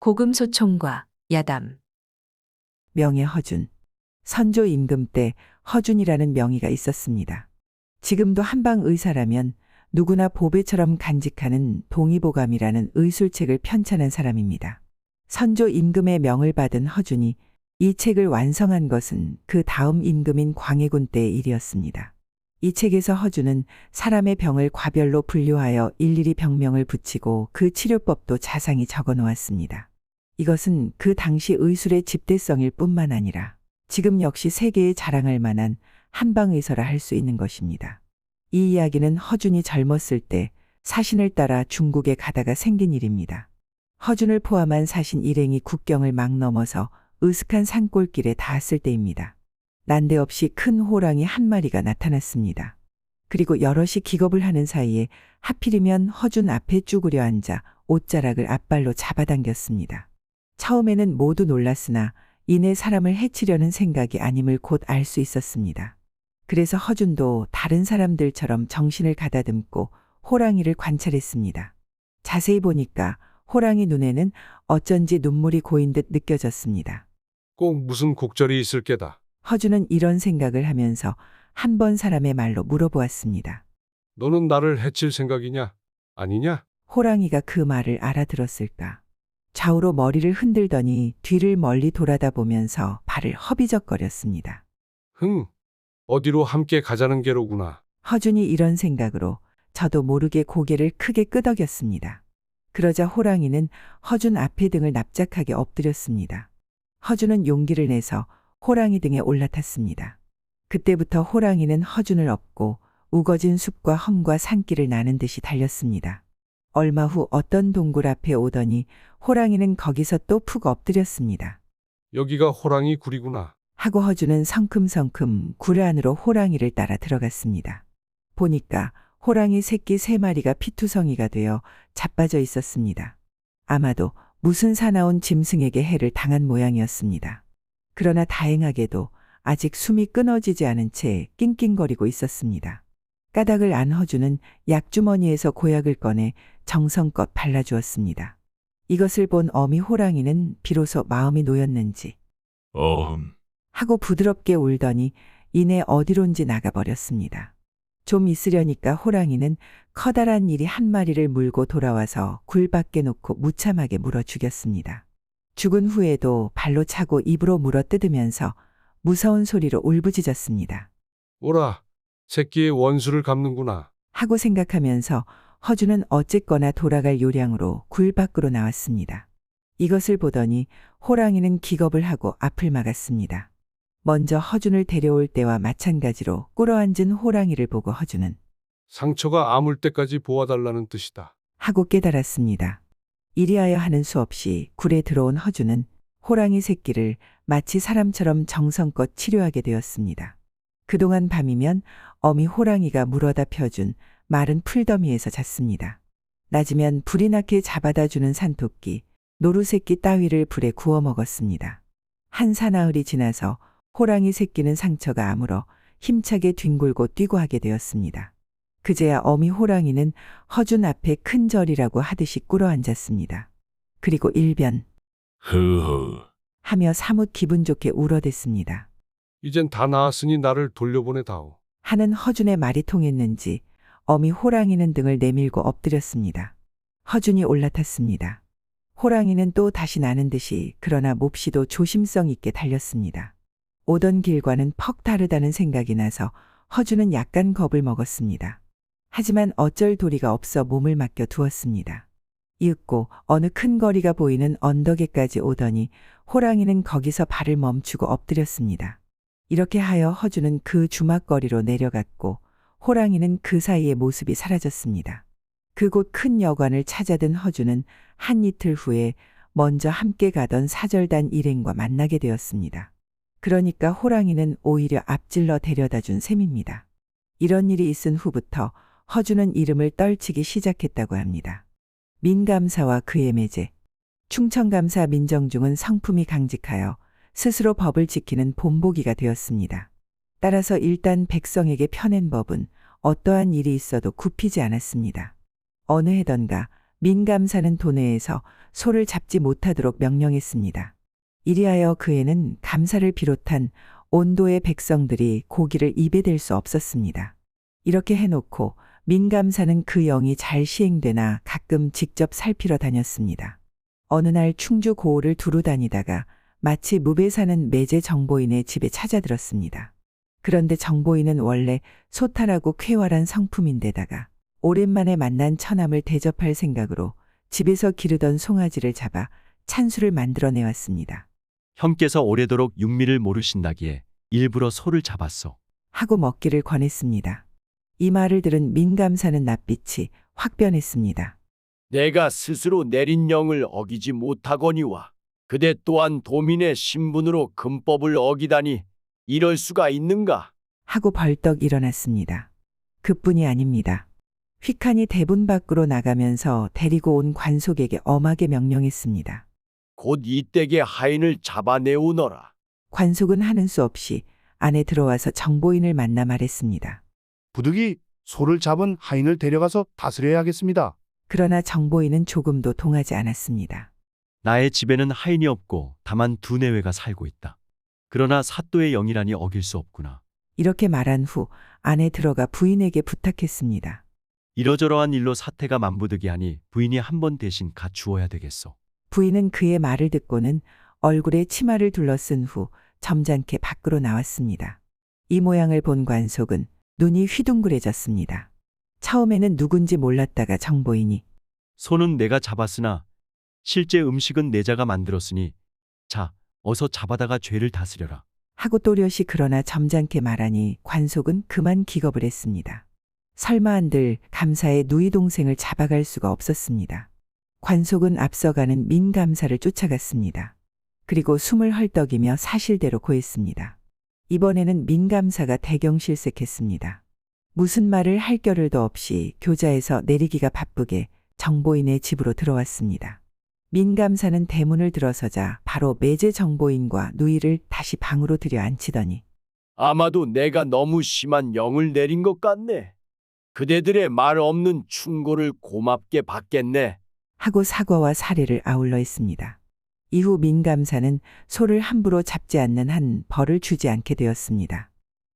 고금소총과 야담. 명예 허준. 선조 임금 때 허준이라는 명의가 있었습니다. 지금도 한방 의사라면 누구나 보배처럼 간직하는 동의보감이라는 의술책을 편찬한 사람입니다. 선조 임금의 명을 받은 허준이 이 책을 완성한 것은 그 다음 임금인 광해군 때의 일이었습니다. 이 책에서 허준은 사람의 병을 과별로 분류하여 일일이 병명을 붙이고 그 치료법도 자상히 적어 놓았습니다. 이것은 그 당시 의술의 집대성일 뿐만 아니라 지금 역시 세계에 자랑할 만한 한방의서라 할 수 있는 것입니다. 이 이야기는 허준이 젊었을 때 사신을 따라 중국에 가다가 생긴 일입니다. 허준을 포함한 사신 일행이 국경을 막 넘어서 으슥한 산골길에 닿았을 때입니다. 난데없이 큰 호랑이 한 마리가 나타났습니다. 그리고 여럿이 기겁을 하는 사이에 하필이면 허준 앞에 쭈그려 앉아 옷자락을 앞발로 잡아당겼습니다. 처음에는 모두 놀랐으나 이내 사람을 해치려는 생각이 아님을 곧 알 수 있었습니다. 그래서 허준도 다른 사람들처럼 정신을 가다듬고 호랑이를 관찰했습니다. 자세히 보니까 호랑이 눈에는 어쩐지 눈물이 고인 듯 느껴졌습니다. 꼭 무슨 곡절이 있을 게다. 허준은 이런 생각을 하면서 한 번 사람의 말로 물어보았습니다. 너는 나를 해칠 생각이냐? 아니냐? 호랑이가 그 말을 알아들었을까? 좌우로 머리를 흔들더니 뒤를 멀리 돌아다 보면서 발을 허비적거렸습니다. 흥, 어디로 함께 가자는 게로구나. 허준이 이런 생각으로 저도 모르게 고개를 크게 끄덕였습니다. 그러자 호랑이는 허준 앞에 등을 납작하게 엎드렸습니다. 허준은 용기를 내서 호랑이 등에 올라탔습니다. 그때부터 호랑이는 허준을 업고 우거진 숲과 험과 산길을 나는 듯이 달렸습니다. 얼마 후 어떤 동굴 앞에 오더니 호랑이는 거기서 또 푹 엎드렸습니다. 여기가 호랑이 굴이구나. 하고 허준은 성큼성큼 굴 안으로 호랑이를 따라 들어갔습니다. 보니까 호랑이 새끼 3마리가 피투성이가 되어 자빠져 있었습니다. 아마도 무슨 사나운 짐승에게 해를 당한 모양이었습니다. 그러나 다행하게도 아직 숨이 끊어지지 않은 채 낑낑거리고 있었습니다. 까닭을 안 허준은 약주머니에서 고약을 꺼내 정성껏 발라주었습니다. 이것을 본 어미 호랑이는 비로소 마음이 놓였는지 하고 부드럽게 울더니 이내 어디론지 나가버렸습니다. 좀 있으려니까 호랑이는 커다란 이리 한 마리를 물고 돌아와서 굴 밖에 놓고 무참하게 물어 죽였습니다. 죽은 후에도 발로 차고 입으로 물어 뜯으면서 무서운 소리로 울부짖었습니다. 오라, 새끼의 원수를 갚는구나. 하고 생각하면서 허준은 어쨌거나 돌아갈 요량으로 굴 밖으로 나왔습니다. 이것을 보더니 호랑이는 기겁을 하고 앞을 막았습니다. 먼저 허준을 데려올 때와 마찬가지로 꿇어앉은 호랑이를 보고 허준은 상처가 아물 때까지 보아달라는 뜻이다. 하고 깨달았습니다. 이리하여 하는 수 없이 굴에 들어온 허준은 호랑이 새끼를 마치 사람처럼 정성껏 치료하게 되었습니다. 그동안 밤이면 어미 호랑이가 물어다 펴준 마른 풀더미에서 잤습니다. 낮이면 불이 나게 잡아다 주는 산토끼, 노루새끼 따위를 불에 구워 먹었습니다. 한 사나흘이 지나서 호랑이 새끼는 상처가 아물어 힘차게 뒹굴고 뛰고 하게 되었습니다. 그제야 어미 호랑이는 허준 앞에 큰 절이라고 하듯이 꿇어앉았습니다. 그리고 일변 하며 사뭇 기분 좋게 울어댔습니다. 이젠 다 나았으니 나를 돌려보내다오. 하는 허준의 말이 통했는지 어미 호랑이는 등을 내밀고 엎드렸습니다. 허준이 올라탔습니다. 호랑이는 또 다시 나는 듯이 그러나 몹시도 조심성 있게 달렸습니다. 오던 길과는 퍽 다르다는 생각이 나서 허준은 약간 겁을 먹었습니다. 하지만 어쩔 도리가 없어 몸을 맡겨 두었습니다. 이윽고 어느 큰 거리가 보이는 언덕에까지 오더니 호랑이는 거기서 발을 멈추고 엎드렸습니다. 이렇게 하여 허준은 그 주막거리로 내려갔고 호랑이는 그 사이에 모습이 사라졌습니다. 그곳 큰 여관을 찾아든 허준은 한 이틀 후에 먼저 함께 가던 사절단 일행과 만나게 되었습니다. 그러니까 호랑이는 오히려 앞질러 데려다 준 셈입니다. 이런 일이 있은 후부터 허준은 이름을 떨치기 시작했다고 합니다. 민감사와 그의 매제. 충청감사 민정중은 성품이 강직하여 스스로 법을 지키는 본보기가 되었습니다. 따라서 일단 백성에게 펴낸 법은 어떠한 일이 있어도 굽히지 않았습니다. 어느 해던가 민감사는 도내에서 소를 잡지 못하도록 명령했습니다. 이리하여 그 해는 감사를 비롯한 온도의 백성들이 고기를 입에 댈 수 없었습니다. 이렇게 해놓고 민감사는 그 영이 잘 시행되나 가끔 직접 살피러 다녔습니다. 어느 날 충주 고을을 두루 다니다가 마치 무배 사는 매제 정보인의 집에 찾아들었습니다. 그런데 정보인은 원래 소탈하고 쾌활한 성품인데다가 오랜만에 만난 처남을 대접할 생각으로 집에서 기르던 송아지를 잡아 찬수를 만들어내왔습니다. 형께서 오래도록 육미를 모르신다기에 일부러 소를 잡았소. 하고 먹기를 권했습니다. 이 말을 들은 민감사는 낯빛이 확 변했습니다. 내가 스스로 내린 영을 어기지 못하거니와 그대 또한 도민의 신분으로 금법을 어기다니 이럴 수가 있는가? 하고 벌떡 일어났습니다. 그뿐이 아닙니다. 휙하니 대문 밖으로 나가면서 데리고 온 관속에게 엄하게 명령했습니다. 곧 이 댁의 하인을 잡아내오너라. 관속은 하는 수 없이 안에 들어와서 정보인을 만나 말했습니다. 부득이 소를 잡은 하인을 데려가서 다스려야겠습니다. 그러나 정보인은 조금도 동하지 않았습니다. 나의 집에는 하인이 없고 다만 두 내외가 살고 있다. 그러나 사또의 영이라니 어길 수 없구나. 이렇게 말한 후 안에 들어가 부인에게 부탁했습니다. 이러저러한 일로 사태가 만부득이 하니 부인이 한 번 대신 갖추어야 되겠소. 부인은 그의 말을 듣고는 얼굴에 치마를 둘러쓴 후 점잖게 밖으로 나왔습니다. 이 모양을 본 관속은 눈이 휘둥그레졌습니다. 처음에는 누군지 몰랐다가 정보인이 소는 내가 잡았으나 실제 음식은 내자가 만들었으니 자, 어서 잡아다가 죄를 다스려라. 하고 또렷이 그러나 점잖게 말하니 관속은 그만 기겁을 했습니다. 설마 한들 감사의 누이 동생을 잡아갈 수가 없었습니다. 관속은 앞서가는 민감사를 쫓아갔습니다. 그리고 숨을 헐떡이며 사실대로 고했습니다. 이번에는 민감사가 대경실색했습니다. 무슨 말을 할 겨를도 없이 교자에서 내리기가 바쁘게 정보인의 집으로 들어왔습니다. 민감사는 대문을 들어서자 바로 매제 정보인과 누이를 다시 방으로 들여 앉히더니 아마도 내가 너무 심한 영을 내린 것 같네. 그대들의 말 없는 충고를 고맙게 받겠네. 하고 사과와 사례를 아울러 했습니다. 이후 민감사는 소를 함부로 잡지 않는 한 벌을 주지 않게 되었습니다.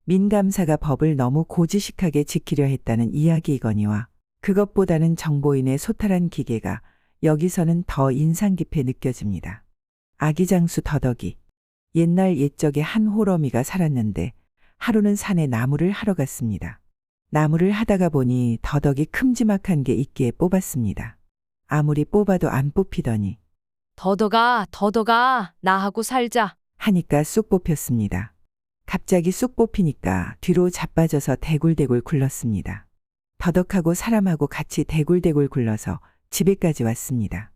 민감사가 법을 너무 고지식하게 지키려 했다는 이야기이거니와 그것보다는 정보인의 소탈한 기계가 여기서는 더 인상 깊게 느껴집니다. 아기장수 더덕이. 옛날 옛적에 한 호러미가 살았는데 하루는 산에 나무를 하러 갔습니다. 나무를 하다가 보니 더덕이 큼지막한 게 있기에 뽑았습니다. 아무리 뽑아도 안 뽑히더니 더덕아, 나하고 살자. 하니까 쑥 뽑혔습니다. 갑자기 쑥 뽑히니까 뒤로 자빠져서 대굴대굴 굴렀습니다. 더덕하고 사람하고 같이 대굴대굴 굴러서 집에까지 왔습니다.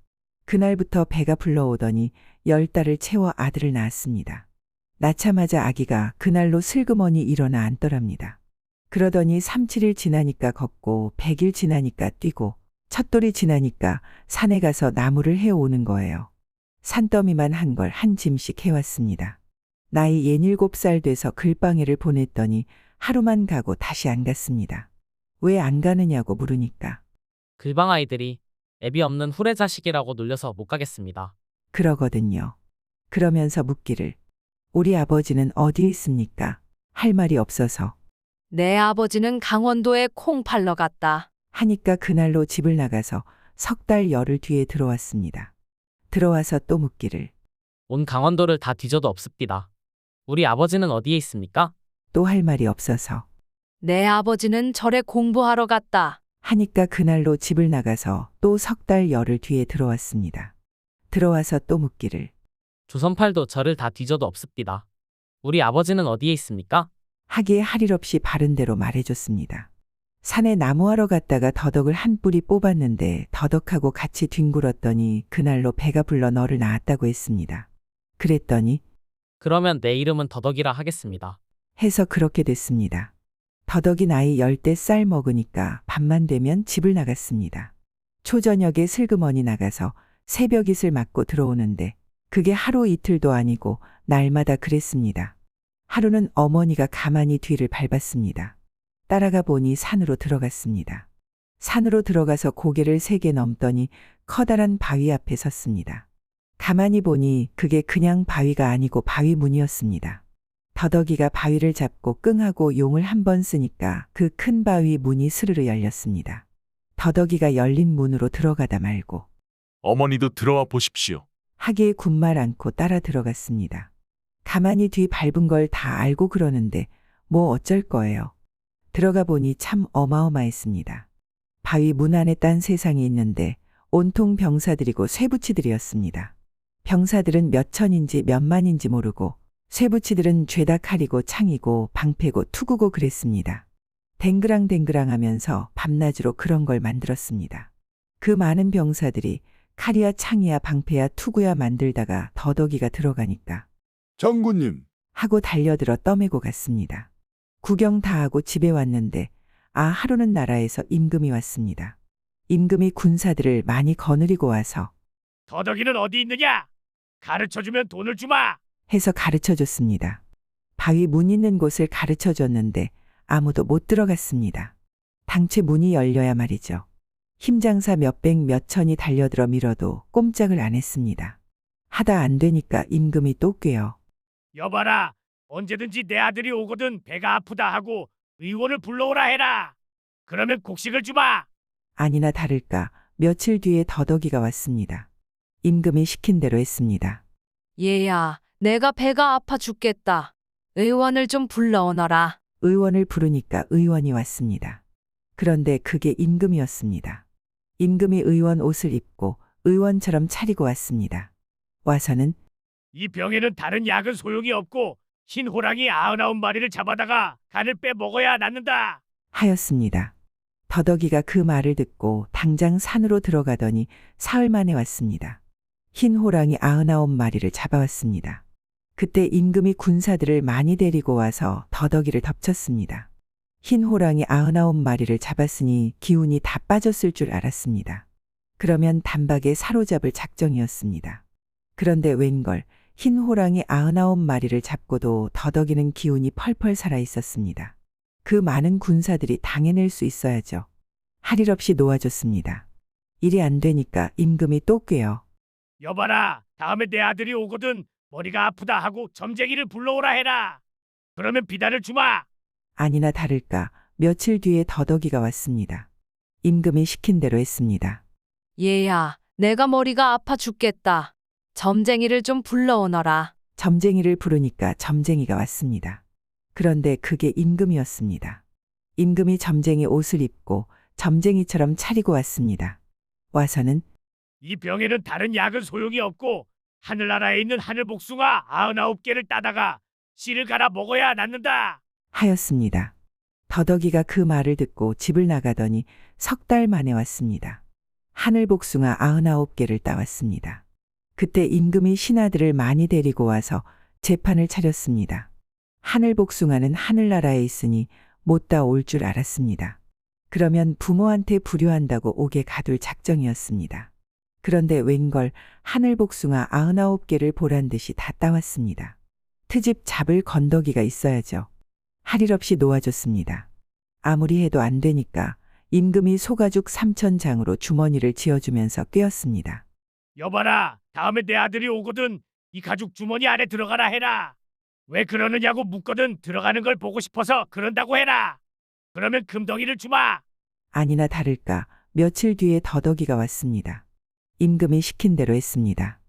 그날부터 배가 불러오더니 10달을 채워 아들을 낳았습니다. 낳자마자 아기가 그날로 슬그머니 일어나 앉더랍니다. 그러더니 3-7일 지나니까 걷고 100일 지나니까 뛰고 첫 돌이 지나니까 산에 가서 나무를 해오는 거예요. 산더미만 한 걸 한 짐씩 해왔습니다. 나이 67살 돼서 글방에를 보냈더니 하루만 가고 다시 안 갔습니다. 왜 안 가느냐고 물으니까 글방 아이들이 애비 없는 후레 자식이라고 놀려서 못 가겠습니다. 그러거든요. 그러면서 묻기를 우리 아버지는 어디에 있습니까? 할 말이 없어서 내 아버지는 강원도에 콩 팔러 갔다. 하니까 그날로 집을 나가서 3달 열흘 뒤에 들어왔습니다. 들어와서 또 묻기를 온 강원도를 다 뒤져도 없습니다. 우리 아버지는 어디에 있습니까? 또 할 말이 없어서 내 아버지는 절에 공부하러 갔다. 하니까 그날로 집을 나가서 또 3달 열흘 뒤에 들어왔습니다. 들어와서 또 묻기를 조선팔도 저를 다 뒤져도 없습니다. 우리 아버지는 어디에 있습니까? 하기에 할 일 없이 바른 대로 말해줬습니다. 산에 나무하러 갔다가 더덕을 한 뿌리 뽑았는데 더덕하고 같이 뒹굴었더니 그날로 배가 불러 너를 낳았다고 했습니다. 그랬더니 그러면 내 이름은 더덕이라 하겠습니다. 해서 그렇게 됐습니다. 더덕이 나이 10대 쌀 먹으니까 밤만 되면 집을 나갔습니다. 초저녁에 슬그머니 나가서 새벽잇을 맞고 들어오는데 그게 하루 이틀도 아니고 날마다 그랬습니다. 하루는 어머니가 가만히 뒤를 밟았습니다. 따라가 보니 산으로 들어갔습니다. 산으로 들어가서 고개를 3개 넘더니 커다란 바위 앞에 섰습니다. 가만히 보니 그게 그냥 바위가 아니고 바위 문이었습니다. 더덕이가 바위를 잡고 끙하고 용을 한 번 쓰니까 그 큰 바위 문이 스르르 열렸습니다. 더덕이가 열린 문으로 들어가다 말고 어머니도 들어와 보십시오. 하기에 군말 않고 따라 들어갔습니다. 가만히 뒤 밟은 걸 다 알고 그러는데 뭐 어쩔 거예요. 들어가 보니 참 어마어마했습니다. 바위 문 안에 딴 세상이 있는데 온통 병사들이고 쇠붙이들이었습니다. 병사들은 몇 천인지 몇 만인지 모르고 쇠붙이들은 죄다 칼이고 창이고 방패고 투구고 그랬습니다. 댕그랑댕그랑 하면서 밤낮으로 그런 걸 만들었습니다. 그 많은 병사들이 칼이야 창이야 방패야 투구야 만들다가 더덕이가 들어가니까 장군님, 하고 달려들어 떠매고 갔습니다. 구경 다 하고 집에 왔는데 하루는 나라에서 임금이 왔습니다. 임금이 군사들을 많이 거느리고 와서 더덕이는 어디 있느냐? 가르쳐주면 돈을 주마. 해서 가르쳐 줬습니다. 바위 문 있는 곳을 가르쳐 줬는데 아무도 못 들어갔습니다. 당최 문이 열려야 말이죠. 힘장사 몇백 몇천이 달려들어 밀어도 꼼짝을 안 했습니다. 하다 안 되니까 임금이 또 꿰어 여봐라, 언제든지 내 아들이 오거든 배가 아프다 하고 의원을 불러오라 해라. 그러면 곡식을 주마. 아니나 다를까 며칠 뒤에 더덕이가 왔습니다. 임금이 시킨 대로 했습니다. 얘야, 내가 배가 아파 죽겠다. 의원을 좀 불러오너라. 의원을 부르니까 의원이 왔습니다. 그런데 그게 임금이었습니다. 임금이 의원 옷을 입고 의원처럼 차리고 왔습니다. 와서는 이 병에는 다른 약은 소용이 없고 흰 호랑이 99마리를 잡아다가 간을 빼먹어야 낫는다. 하였습니다. 더덕이가 그 말을 듣고 당장 산으로 들어가더니 사흘 만에 왔습니다. 흰 호랑이 99마리를 잡아왔습니다. 그때 임금이 군사들을 많이 데리고 와서 더덕이를 덮쳤습니다. 흰 호랑이 99마리를 잡았으니 기운이 다 빠졌을 줄 알았습니다. 그러면 단박에 사로잡을 작정이었습니다. 그런데 웬걸 흰 호랑이 99마리를 잡고도 더덕이는 기운이 펄펄 살아 있었습니다. 그 많은 군사들이 당해낼 수 있어야죠. 할 일 없이 놓아줬습니다. 일이 안 되니까 임금이 또 꿰어 여봐라, 다음에 내 아들이 오거든 머리가 아프다 하고 점쟁이를 불러오라 해라. 그러면 비단을 주마. 아니나 다를까 며칠 뒤에 더덕이가 왔습니다. 임금이 시킨 대로 했습니다. 얘야, 내가 머리가 아파 죽겠다. 점쟁이를 좀 불러오너라. 점쟁이를 부르니까 점쟁이가 왔습니다. 그런데 그게 임금이었습니다. 임금이 점쟁이 옷을 입고 점쟁이처럼 차리고 왔습니다. 와서는 이 병에는 다른 약은 소용이 없고 하늘나라에 있는 하늘복숭아 99개를 따다가 씨를 갈아 먹어야 낫는다. 하였습니다. 더덕이가 그 말을 듣고 집을 나가더니 3달 만에 왔습니다. 하늘복숭아 99개를 따왔습니다. 그때 임금이 신하들을 많이 데리고 와서 재판을 차렸습니다. 하늘복숭아는 하늘나라에 있으니 못 따올 줄 알았습니다. 그러면 부모한테 불효한다고 옥에 가둘 작정이었습니다. 그런데 웬걸 하늘복숭아 99개를 보란듯이 다 따왔습니다. 트집 잡을 건더기가 있어야죠. 할 일 없이 놓아줬습니다. 아무리 해도 안 되니까 임금이 소가죽 3000장으로 주머니를 지어주면서 꿰었습니다. 여봐라, 다음에 내 아들이 오거든 이 가죽 주머니 안에 들어가라 해라. 왜 그러느냐고 묻거든 들어가는 걸 보고 싶어서 그런다고 해라. 그러면 금덩이를 주마. 아니나 다를까 며칠 뒤에 더덕이가 왔습니다. 임금이 시킨 대로 했습니다.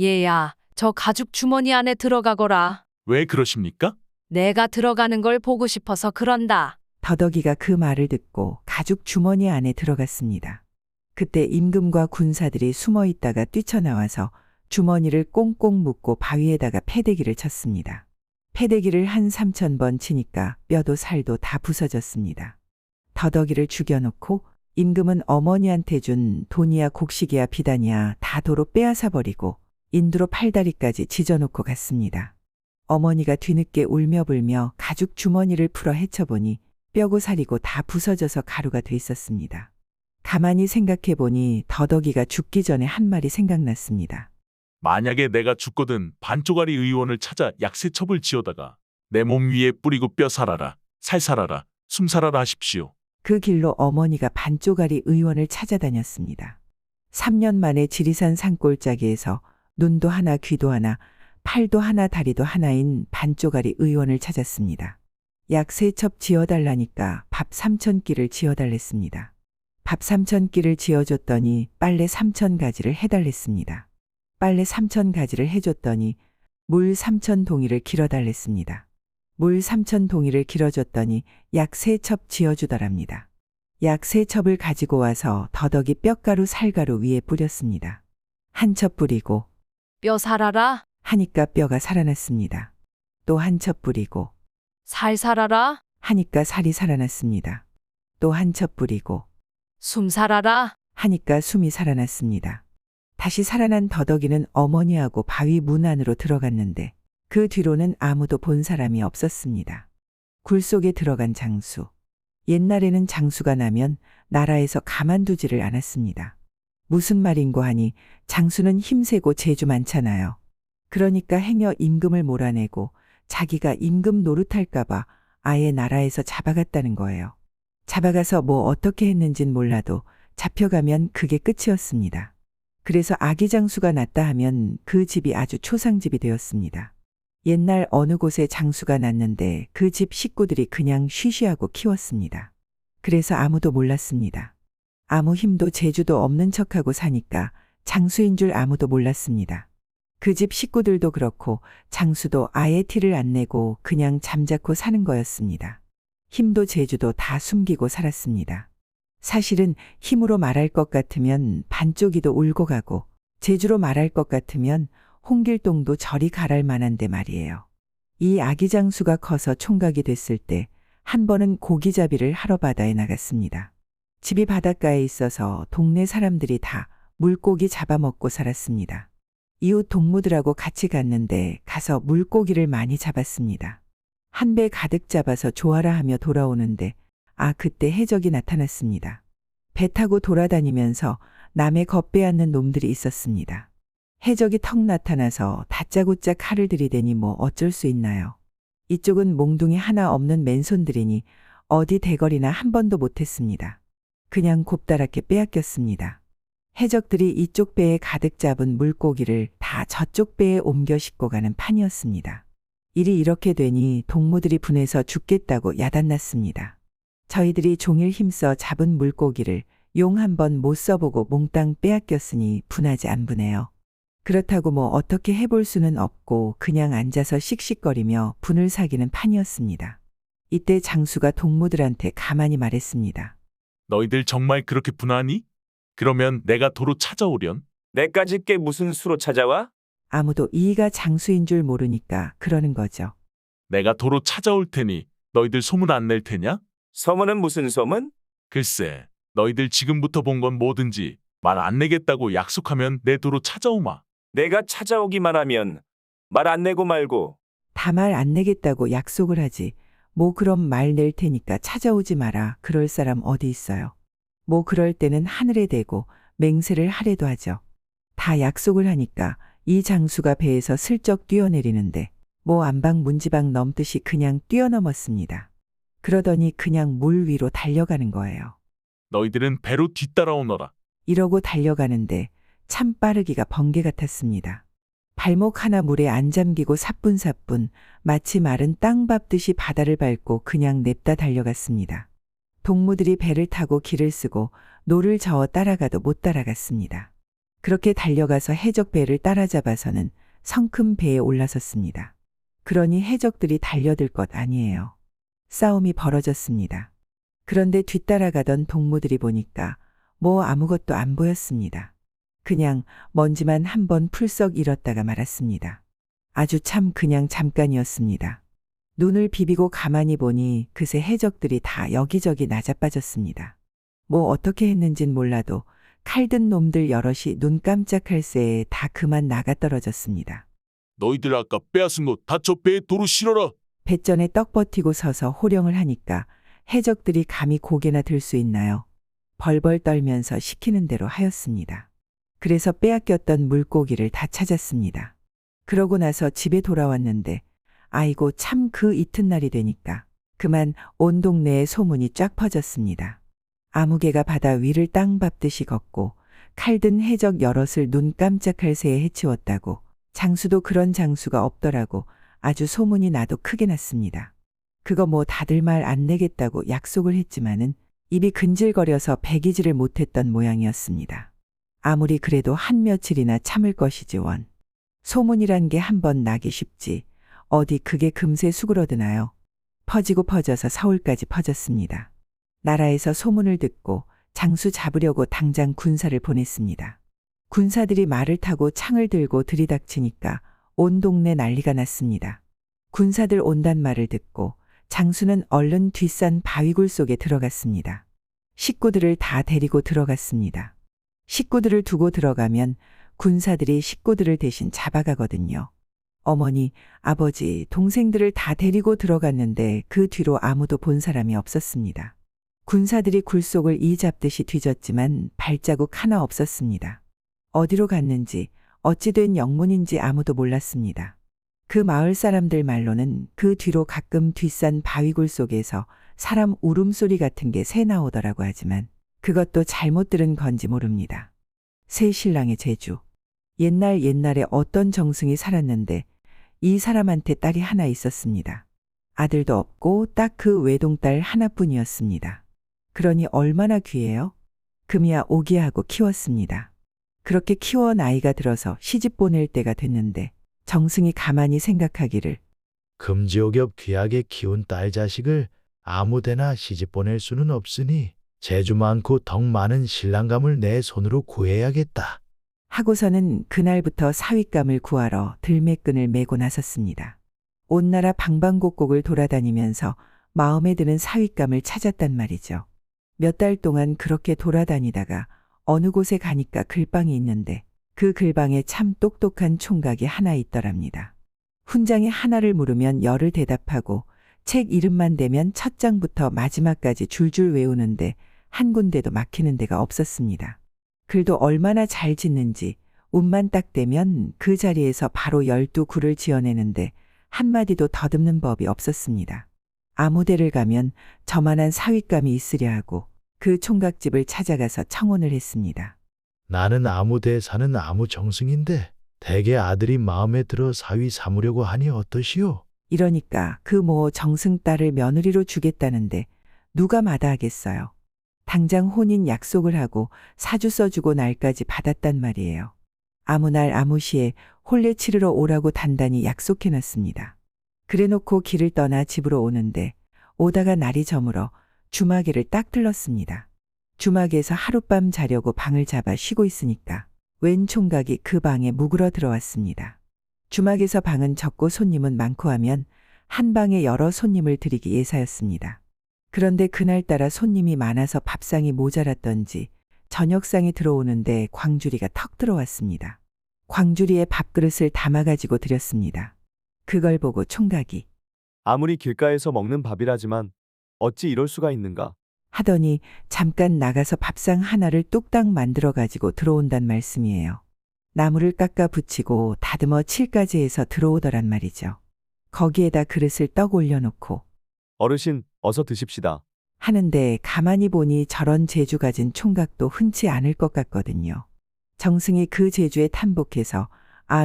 얘야, 저 가죽 주머니 안에 들어가거라. 왜 그러십니까? 내가 들어가는 걸 보고 싶어서 그런다. 더덕이가 그 말을 듣고 가죽 주머니 안에 들어갔습니다. 그때 임금과 군사들이 숨어 있다가 뛰쳐나와서 주머니를 꽁꽁 묶고 바위에다가 패대기를 쳤습니다. 패대기를 한 3000번 치니까 뼈도 살도 다 부서졌습니다. 더덕이를 죽여놓고 임금은 어머니한테 준 돈이야 곡식이야 비단이야 다 도로 빼앗아 버리고 인두로 팔다리까지 지져놓고 갔습니다. 어머니가 뒤늦게 울며 불며 가죽 주머니를 풀어 헤쳐보니 뼈고 살이고 다 부서져서 가루가 돼 있었습니다. 가만히 생각해 보니 더덕이가 죽기 전에 한 말이 생각났습니다. 만약에 내가 죽거든 반쪽짜리 의원을 찾아 약세첩을 지어다가 내 몸 위에 뿌리고 뼈 살아라, 살 살아라, 숨 살아라 하십시오. 그 길로 어머니가 반쪼가리 의원을 찾아다녔습니다. 3년 만에 지리산 산골짜기에서 눈도 하나 귀도 하나 팔도 하나 다리도 하나인 반쪼가리 의원을 찾았습니다. 약 3첩 지어달라니까 밥 3,000끼를 지어달랬습니다. 밥 3,000끼를 지어줬더니 빨래 3,000가지를 해달랬습니다. 빨래 3,000가지를 해줬더니 물 3,000동이를 길어달랬습니다. 물 3,000동이를 길어줬더니 약 3첩 지어주더랍니다. 약 3첩을 가지고 와서 더덕이 뼈가루 살가루 위에 뿌렸습니다. 한 첩 뿌리고 뼈 살아라. 하니까 뼈가 살아났습니다. 또 한 첩 뿌리고 살 살아라. 하니까 살이 살아났습니다. 또 한 첩 뿌리고 숨 살아라. 하니까 숨이 살아났습니다. 다시 살아난 더덕이는 어머니하고 바위 문 안으로 들어갔는데 그 뒤로는 아무도 본 사람이 없었습니다. 굴 속에 들어간 장수. 옛날에는 장수가 나면 나라에서 가만두지를 않았습니다. 무슨 말인고 하니 장수는 힘세고 재주 많잖아요. 그러니까 행여 임금을 몰아내고 자기가 임금 노릇할까봐 아예 나라에서 잡아갔다는 거예요. 잡아가서 뭐 어떻게 했는진 몰라도 잡혀가면 그게 끝이었습니다. 그래서 아기 장수가 났다 하면 그 집이 아주 초상집이 되었습니다. 옛날 어느 곳에 장수가 났는데 그 집 식구들이 그냥 쉬쉬하고 키웠습니다. 그래서 아무도 몰랐습니다. 아무 힘도 재주도 없는 척하고 사니까 장수인 줄 아무도 몰랐습니다. 그 집 식구들도 그렇고 장수도 아예 티를 안 내고 그냥 잠자코 사는 거였습니다. 힘도 재주도 다 숨기고 살았습니다. 사실은 힘으로 말할 것 같으면 반쪽이도 울고 가고 재주로 말할 것 같으면 홍길동도 저리 가랄 만한데 말이에요. 이 아기 장수가 커서 총각이 됐을 때 한 번은 고기잡이를 하러 바다에 나갔습니다. 집이 바닷가에 있어서 동네 사람들이 다 물고기 잡아먹고 살았습니다. 이웃 동무들하고 같이 갔는데 가서 물고기를 많이 잡았습니다. 한 배 가득 잡아서 조아라 하며 돌아오는데 그때 해적이 나타났습니다. 배 타고 돌아다니면서 남의 겁 빼앗는 놈들이 있었습니다. 해적이 턱 나타나서 다짜고짜 칼을 들이대니 뭐 어쩔 수 있나요. 이쪽은 몽둥이 하나 없는 맨손들이니 어디 대거리나 한 번도 못했습니다. 그냥 곱다랗게 빼앗겼습니다. 해적들이 이쪽 배에 가득 잡은 물고기를 다 저쪽 배에 옮겨 싣고 가는 판이었습니다. 일이 이렇게 되니 동무들이 분해서 죽겠다고 야단났습니다. 저희들이 종일 힘써 잡은 물고기를 용 한 번 못 써보고 몽땅 빼앗겼으니 분하지 안 분해요. 그렇다고 뭐 어떻게 해볼 수는 없고 그냥 앉아서 씩씩거리며 분을 사기는 판이었습니다. 이때 장수가 동무들한테 가만히 말했습니다. 너희들 정말 그렇게 분하니? 그러면 내가 도로 찾아오련. 내까지 게 무슨 수로 찾아와? 아무도 이가 장수인 줄 모르니까 그러는 거죠. 내가 도로 찾아올 테니 너희들 소문 안 낼 테냐? 소문은 무슨 소문? 글쎄, 너희들 지금부터 본 건 뭐든지 말 안 내겠다고 약속하면 내 도로 찾아오마. 내가 찾아오기만 하면 말 안 내고 말고. 다 말 안 내겠다고 약속을 하지. 뭐 그럼 말 낼 테니까 찾아오지 마라. 그럴 사람 어디 있어요. 뭐 그럴 때는 하늘에 대고 맹세를 하래도 하죠. 다 약속을 하니까 이 장수가 배에서 슬쩍 뛰어내리는데 뭐 안방 문지방 넘듯이 그냥 뛰어넘었습니다. 그러더니 그냥 물 위로 달려가는 거예요. 너희들은 배로 뒤따라오너라. 이러고 달려가는데 참 빠르기가 번개 같았습니다. 발목 하나 물에 안 잠기고 사뿐사뿐 마치 마른 땅 밟듯이 바다를 밟고 그냥 냅다 달려갔습니다. 동무들이 배를 타고 길을 쓰고 노를 저어 따라가도 못 따라갔습니다. 그렇게 달려가서 해적 배를 따라잡아서는 성큼 배에 올라섰습니다. 그러니 해적들이 달려들 것 아니에요. 싸움이 벌어졌습니다. 그런데 뒤따라가던 동무들이 보니까 뭐 아무것도 안 보였습니다. 그냥 먼지만 한번 풀썩 잃었다가 말았습니다. 아주 참 그냥 잠깐이었습니다. 눈을 비비고 가만히 보니 그새 해적들이 다 여기저기 나자빠졌습니다. 뭐 어떻게 했는진 몰라도 칼든 놈들 여럿이 눈 깜짝할 새에 다 그만 나가 떨어졌습니다. 너희들 아까 빼앗은 거 다 저 배에 도로 실어라. 뱃전에 떡 버티고 서서 호령을 하니까 해적들이 감히 고개나 들 수 있나요? 벌벌 떨면서 시키는 대로 하였습니다. 그래서 빼앗겼던 물고기를 다 찾았습니다. 그러고 나서 집에 돌아왔는데 아이고 참 그 이튿날이 되니까 그만 온 동네에 소문이 쫙 퍼졌습니다. 아무개가 바다 위를 땅 밟듯이 걷고 칼든 해적 여럿을 눈 깜짝할 새에 해치웠다고, 장수도 그런 장수가 없더라고 아주 소문이 나도 크게 났습니다. 그거 뭐 다들 말 안 내겠다고 약속을 했지만은 입이 근질거려서 배기지를 못했던 모양이었습니다. 아무리 그래도 한 며칠이나 참을 것이지 원. 소문이란 게 한 번 나기 쉽지 어디 그게 금세 수그러드나요. 퍼지고 퍼져서 서울까지 퍼졌습니다. 나라에서 소문을 듣고 장수 잡으려고 당장 군사를 보냈습니다. 군사들이 말을 타고 창을 들고 들이닥치니까 온 동네 난리가 났습니다. 군사들 온단 말을 듣고 장수는 얼른 뒷산 바위굴 속에 들어갔습니다. 식구들을 다 데리고 들어갔습니다. 식구들을 두고 들어가면 군사들이 식구들을 대신 잡아가거든요. 어머니, 아버지, 동생들을 다 데리고 들어갔는데 그 뒤로 아무도 본 사람이 없었습니다. 군사들이 굴 속을 이 잡듯이 뒤졌지만 발자국 하나 없었습니다. 어디로 갔는지 어찌 된 영문인지 아무도 몰랐습니다. 그 마을 사람들 말로는 그 뒤로 가끔 뒷산 바위굴 속에서 사람 울음소리 같은 게 새 나오더라고 하지만 그것도 잘못 들은 건지 모릅니다. 새 신랑의 재주. 옛날에 어떤 정승이 살았는데 이 사람한테 딸이 하나 있었습니다. 아들도 없고 딱 그 외동딸 하나뿐이었습니다. 그러니 얼마나 귀해요? 금이야 오기하고 키웠습니다. 그렇게 키워 나이가 들어서 시집 보낼 때가 됐는데 정승이 가만히 생각하기를, 금지옥엽 귀하게 키운 딸 자식을 아무데나 시집 보낼 수는 없으니 재주 많고 덕 많은 신랑감을 내 손으로 구해야겠다. 하고서는 그날부터 사윗감을 구하러 들매끈을 메고 나섰습니다. 온 나라 방방곡곡을 돌아다니면서 마음에 드는 사윗감을 찾았단 말이죠. 몇 달 동안 그렇게 돌아다니다가 어느 곳에 가니까 글방이 있는데 그 글방에 참 똑똑한 총각이 하나 있더랍니다. 훈장에 하나를 물으면 열을 대답하고 책 이름만 대면 첫 장부터 마지막까지 줄줄 외우는데 한 군데도 막히는 데가 없었습니다. 글도 얼마나 잘 짓는지 운만 딱 대면 그 자리에서 바로 12구를 지어내는데 한마디도 더듬는 법이 없었습니다. 아무 데를 가면 저만한 사윗감이 있으려 하고 그 총각집을 찾아가서 청혼을 했습니다. 나는 아무데 사는 아무 정승인데 대개 아들이 마음에 들어 사위 삼으려고 하니 어떠시오? 이러니까 그 모 정승 딸을 며느리로 주겠다는데 누가 마다하겠어요. 당장 혼인 약속을 하고 사주 써주고 날까지 받았단 말이에요. 아무 날 아무 시에 혼례 치르러 오라고 단단히 약속해놨습니다. 그래놓고 길을 떠나 집으로 오는데 오다가 날이 저물어 주마개를 딱 들렀습니다. 주막에서 하룻밤 자려고 방을 잡아 쉬고 있으니까 웬 총각이 그 방에 묵으러 들어왔습니다. 주막에서 방은 적고 손님은 많고 하면 한 방에 여러 손님을 들이기 예사였습니다. 그런데 그날따라 손님이 많아서 밥상이 모자랐던지 저녁상이 들어오는데 광주리가 턱 들어왔습니다. 광주리에 밥그릇을 담아가지고 드렸습니다. 그걸 보고 총각이 아무리 길가에서 먹는 밥이라지만 어찌 이럴 수가 있는가? 하더니 잠깐 나가서 밥상 하나를 뚝딱 만들어 가지고 들어온단 말씀이에요. 나무를 깎아 붙이고 다듬어 칠까지 해서 들어오더란 말이죠. 거기에다 그릇을 떡 올려놓고 어르신, 어서 드십시다. 하는데 가만히 보니 저런 재주 가진 총각도 흔치 않을 것 같거든요. 정승이 그 재주에 탐복해서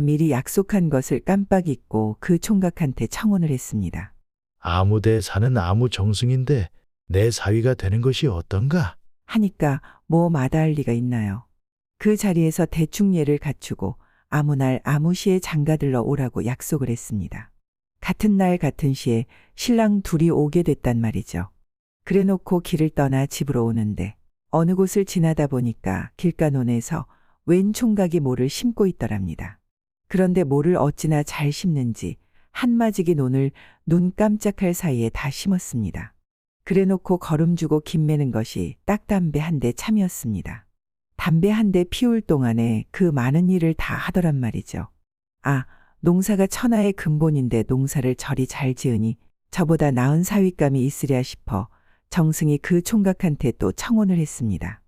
미리 약속한 것을 깜빡 잊고 그 총각한테 청혼을 했습니다. 아무데 사는 아무 정승인데 내 사위가 되는 것이 어떤가? 하니까 뭐 마다할 리가 있나요? 그 자리에서 대충 예를 갖추고 아무 날 아무 시에 장가들러 오라고 약속을 했습니다. 같은 날 같은 시에 신랑 둘이 오게 됐단 말이죠. 그래놓고 길을 떠나 집으로 오는데 어느 곳을 지나다 보니까 길가논에서 웬 총각이 모를 심고 있더랍니다. 그런데 모를 어찌나 잘 심는지 한마지기 논을 눈 깜짝할 사이에 다 심었습니다. 그래놓고 걸음 주고 김매는 것이 딱 담배 한 대 참이었습니다. 담배 한 대 피울 동안에 그 많은 일을 다 하더란 말이죠. 농사가 천하의 근본인데 농사를 저리 잘 지으니 저보다 나은 사윗감이 있으랴 싶어 정승이 그 총각한테 또 청혼을 했습니다.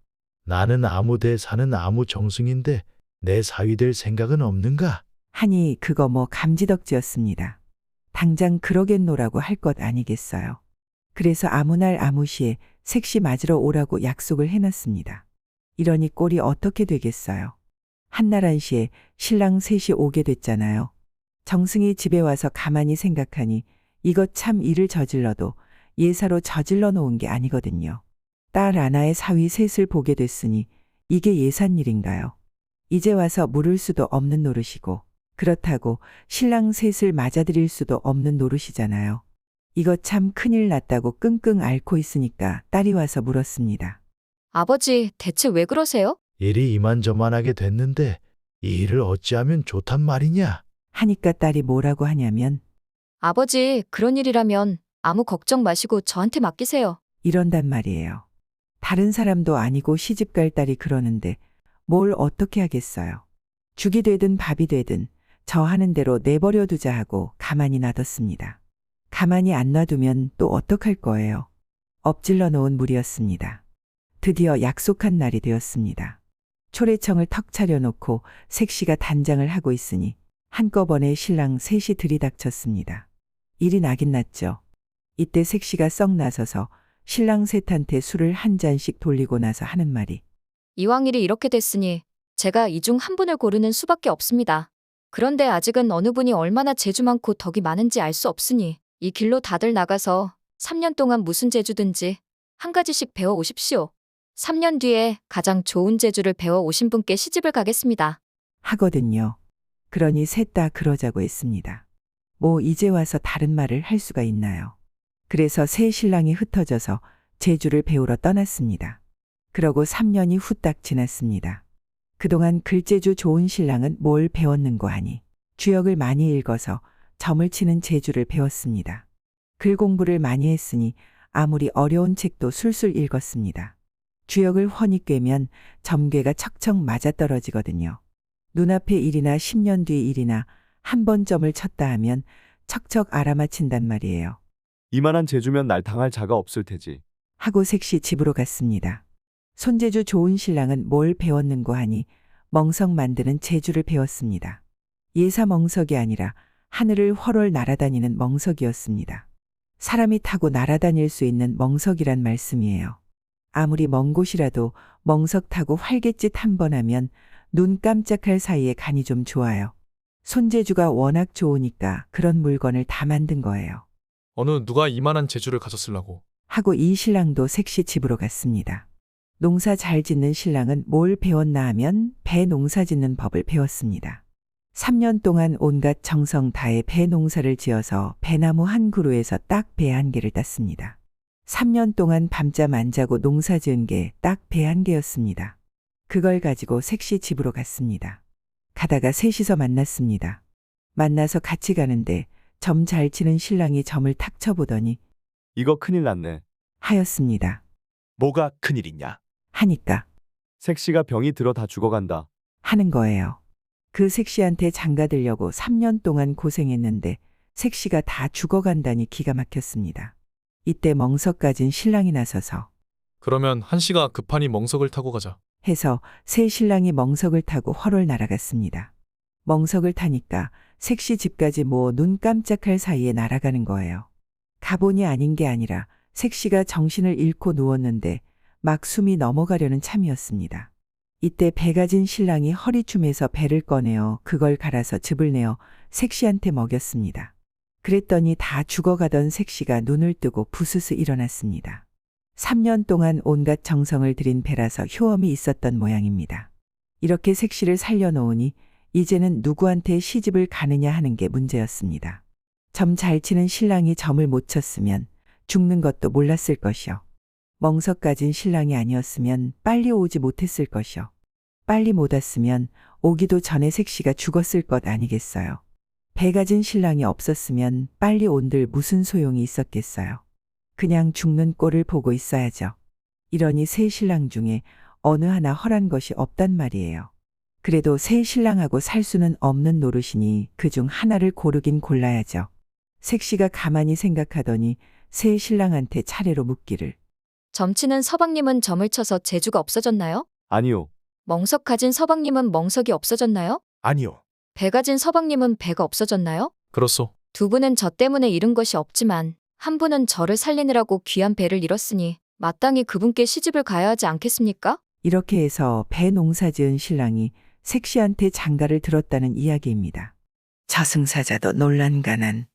나는 아무데 사는 아무 정승인데 내 사위 될 생각은 없는가? 하니 그거 뭐 감지덕지였습니다. 당장 그러겠노라고 할 것 아니겠어요. 그래서 아무 날 아무 시에 색시 맞으러 오라고 약속을 해놨습니다. 이러니 꼴이 어떻게 되겠어요. 한날 한시에 신랑 셋이 오게 됐잖아요. 정승이 집에 와서 가만히 생각하니 이것 참 일을 저질러도 예사로 저질러 놓은 게 아니거든요. 딸 아나의 사위 셋을 보게 됐으니 이게 예산 일인가요? 이제 와서 물을 수도 없는 노릇이고 그렇다고 신랑 셋을 맞아들일 수도 없는 노릇이잖아요. 이거 참 큰일 났다고 끙끙 앓고 있으니까 딸이 와서 물었습니다. 아버지, 대체 왜 그러세요? 일이 이만저만하게 됐는데 이 일을 어찌하면 좋단 말이냐? 하니까 딸이 뭐라고 하냐면 아버지, 그런 일이라면 아무 걱정 마시고 저한테 맡기세요. 이런단 말이에요. 다른 사람도 아니고 시집갈 딸이 그러는데 뭘 어떻게 하겠어요. 죽이 되든 밥이 되든 저 하는 대로 내버려 두자 하고 가만히 놔뒀습니다. 가만히 안 놔두면 또 어떡할 거예요. 엎질러 놓은 물이었습니다. 드디어 약속한 날이 되었습니다. 초래청을 턱 차려놓고 색시가 단장을 하고 있으니 한꺼번에 신랑 셋이 들이닥쳤습니다. 일이 나긴 났죠. 이때 색시가 썩 나서서 신랑 셋한테 술을 한 잔씩 돌리고 나서 하는 말이 이왕 일이 이렇게 됐으니 제가 이 중 한 분을 고르는 수밖에 없습니다. 그런데 아직은 어느 분이 얼마나 재주 많고 덕이 많은지 알 수 없으니 이 길로 다들 나가서 3년 동안 무슨 재주든지 한 가지씩 배워 오십시오. 3년 뒤에 가장 좋은 재주를 배워 오신 분께 시집을 가겠습니다. 하거든요. 그러니 셋 다 그러자고 했습니다. 뭐 이제 와서 다른 말을 할 수가 있나요? 그래서 새 신랑이 흩어져서 재주를 배우러 떠났습니다. 그러고 3년이 후딱 지났습니다. 그동안 글재주 좋은 신랑은 뭘 배웠는고 하니 주역을 많이 읽어서 점을 치는 재주를 배웠습니다. 글 공부를 많이 했으니 아무리 어려운 책도 술술 읽었습니다. 주역을 훤히 꿰면 점괘가 척척 맞아떨어지거든요. 눈앞의 일이나 10년 뒤 일이나 한 번 점을 쳤다 하면 척척 알아맞힌단 말이에요. 이만한 재주면 날 당할 자가 없을 테지. 하고 색시 집으로 갔습니다. 손재주 좋은 신랑은 뭘 배웠는고 하니 멍석 만드는 재주를 배웠습니다. 예사 멍석이 아니라 하늘을 훨훨 날아다니는 멍석이었습니다. 사람이 타고 날아다닐 수 있는 멍석이란 말씀이에요. 아무리 먼 곳이라도 멍석 타고 활갯짓 한 번 하면 눈 깜짝할 사이에 간이 좀 좋아요. 손재주가 워낙 좋으니까 그런 물건을 다 만든 거예요. 어느 누가 이만한 재주를 가졌으려고. 하고 이 신랑도 색시 집으로 갔습니다. 농사 잘 짓는 신랑은 뭘 배웠나 하면 배 농사 짓는 법을 배웠습니다. 3년 동안 온갖 정성 다해 배 농사를 지어서 배나무 한 그루에서 딱 배 한 개를 땄습니다. 3년 동안 밤잠 안 자고 농사 지은 게 딱 배 한 개였습니다. 그걸 가지고 색시 집으로 갔습니다. 가다가 셋이서 만났습니다. 만나서 같이 가는데 점 잘 치는 신랑이 점을 탁 쳐보더니 이거 큰일 났네. 하였습니다. 뭐가 큰일이냐? 하니까 색시가 병이 들어 다 죽어간다. 하는 거예요. 그 색시한테 장가들려고 3년 동안 고생했는데 색시가 다 죽어간다니 기가 막혔습니다. 이때 멍석 가진 신랑이 나서서 그러면 한씨가 급하니 멍석을 타고 가자. 해서 새 신랑이 멍석을 타고 훨훨 날아갔습니다. 멍석을 타니까 색시 집까지 뭐 눈 깜짝할 사이에 날아가는 거예요. 가본이 아닌 게 아니라 색시가 정신을 잃고 누웠는데 막 숨이 넘어가려는 참이었습니다. 이때 배 가진 신랑이 허리춤에서 배를 꺼내어 그걸 갈아서 즙을 내어 색시한테 먹였습니다. 그랬더니 다 죽어가던 색시가 눈을 뜨고 부스스 일어났습니다. 3년 동안 온갖 정성을 들인 배라서 효험이 있었던 모양입니다. 이렇게 색시를 살려놓으니 이제는 누구한테 시집을 가느냐 하는 게 문제였습니다. 점 잘 치는 신랑이 점을 못 쳤으면 죽는 것도 몰랐을 것이요. 멍석 가진 신랑이 아니었으면 빨리 오지 못했을 것이요. 빨리 못 왔으면 오기도 전에 색시가 죽었을 것 아니겠어요. 배 가진 신랑이 없었으면 빨리 온들 무슨 소용이 있었겠어요. 그냥 죽는 꼴을 보고 있어야죠. 이러니 세 신랑 중에 어느 하나 헐한 것이 없단 말이에요. 그래도 세 신랑하고 살 수는 없는 노릇이니 그중 하나를 고르긴 골라야죠. 색시가 가만히 생각하더니 세 신랑한테 차례로 묻기를. 점치는 서방님은 점을 쳐서 재주가 없어졌나요? 아니요. 멍석 가진 서방님은 멍석이 없어졌나요? 아니요. 배 가진 서방님은 배가 없어졌나요? 그렇소. 두 분은 저 때문에 잃은 것이 없지만 한 분은 저를 살리느라고 귀한 배를 잃었으니 마땅히 그분께 시집을 가야 하지 않겠습니까? 이렇게 해서 배 농사 지은 신랑이 색시한테 장가를 들었다는 이야기입니다. 저승사자도 논란가난.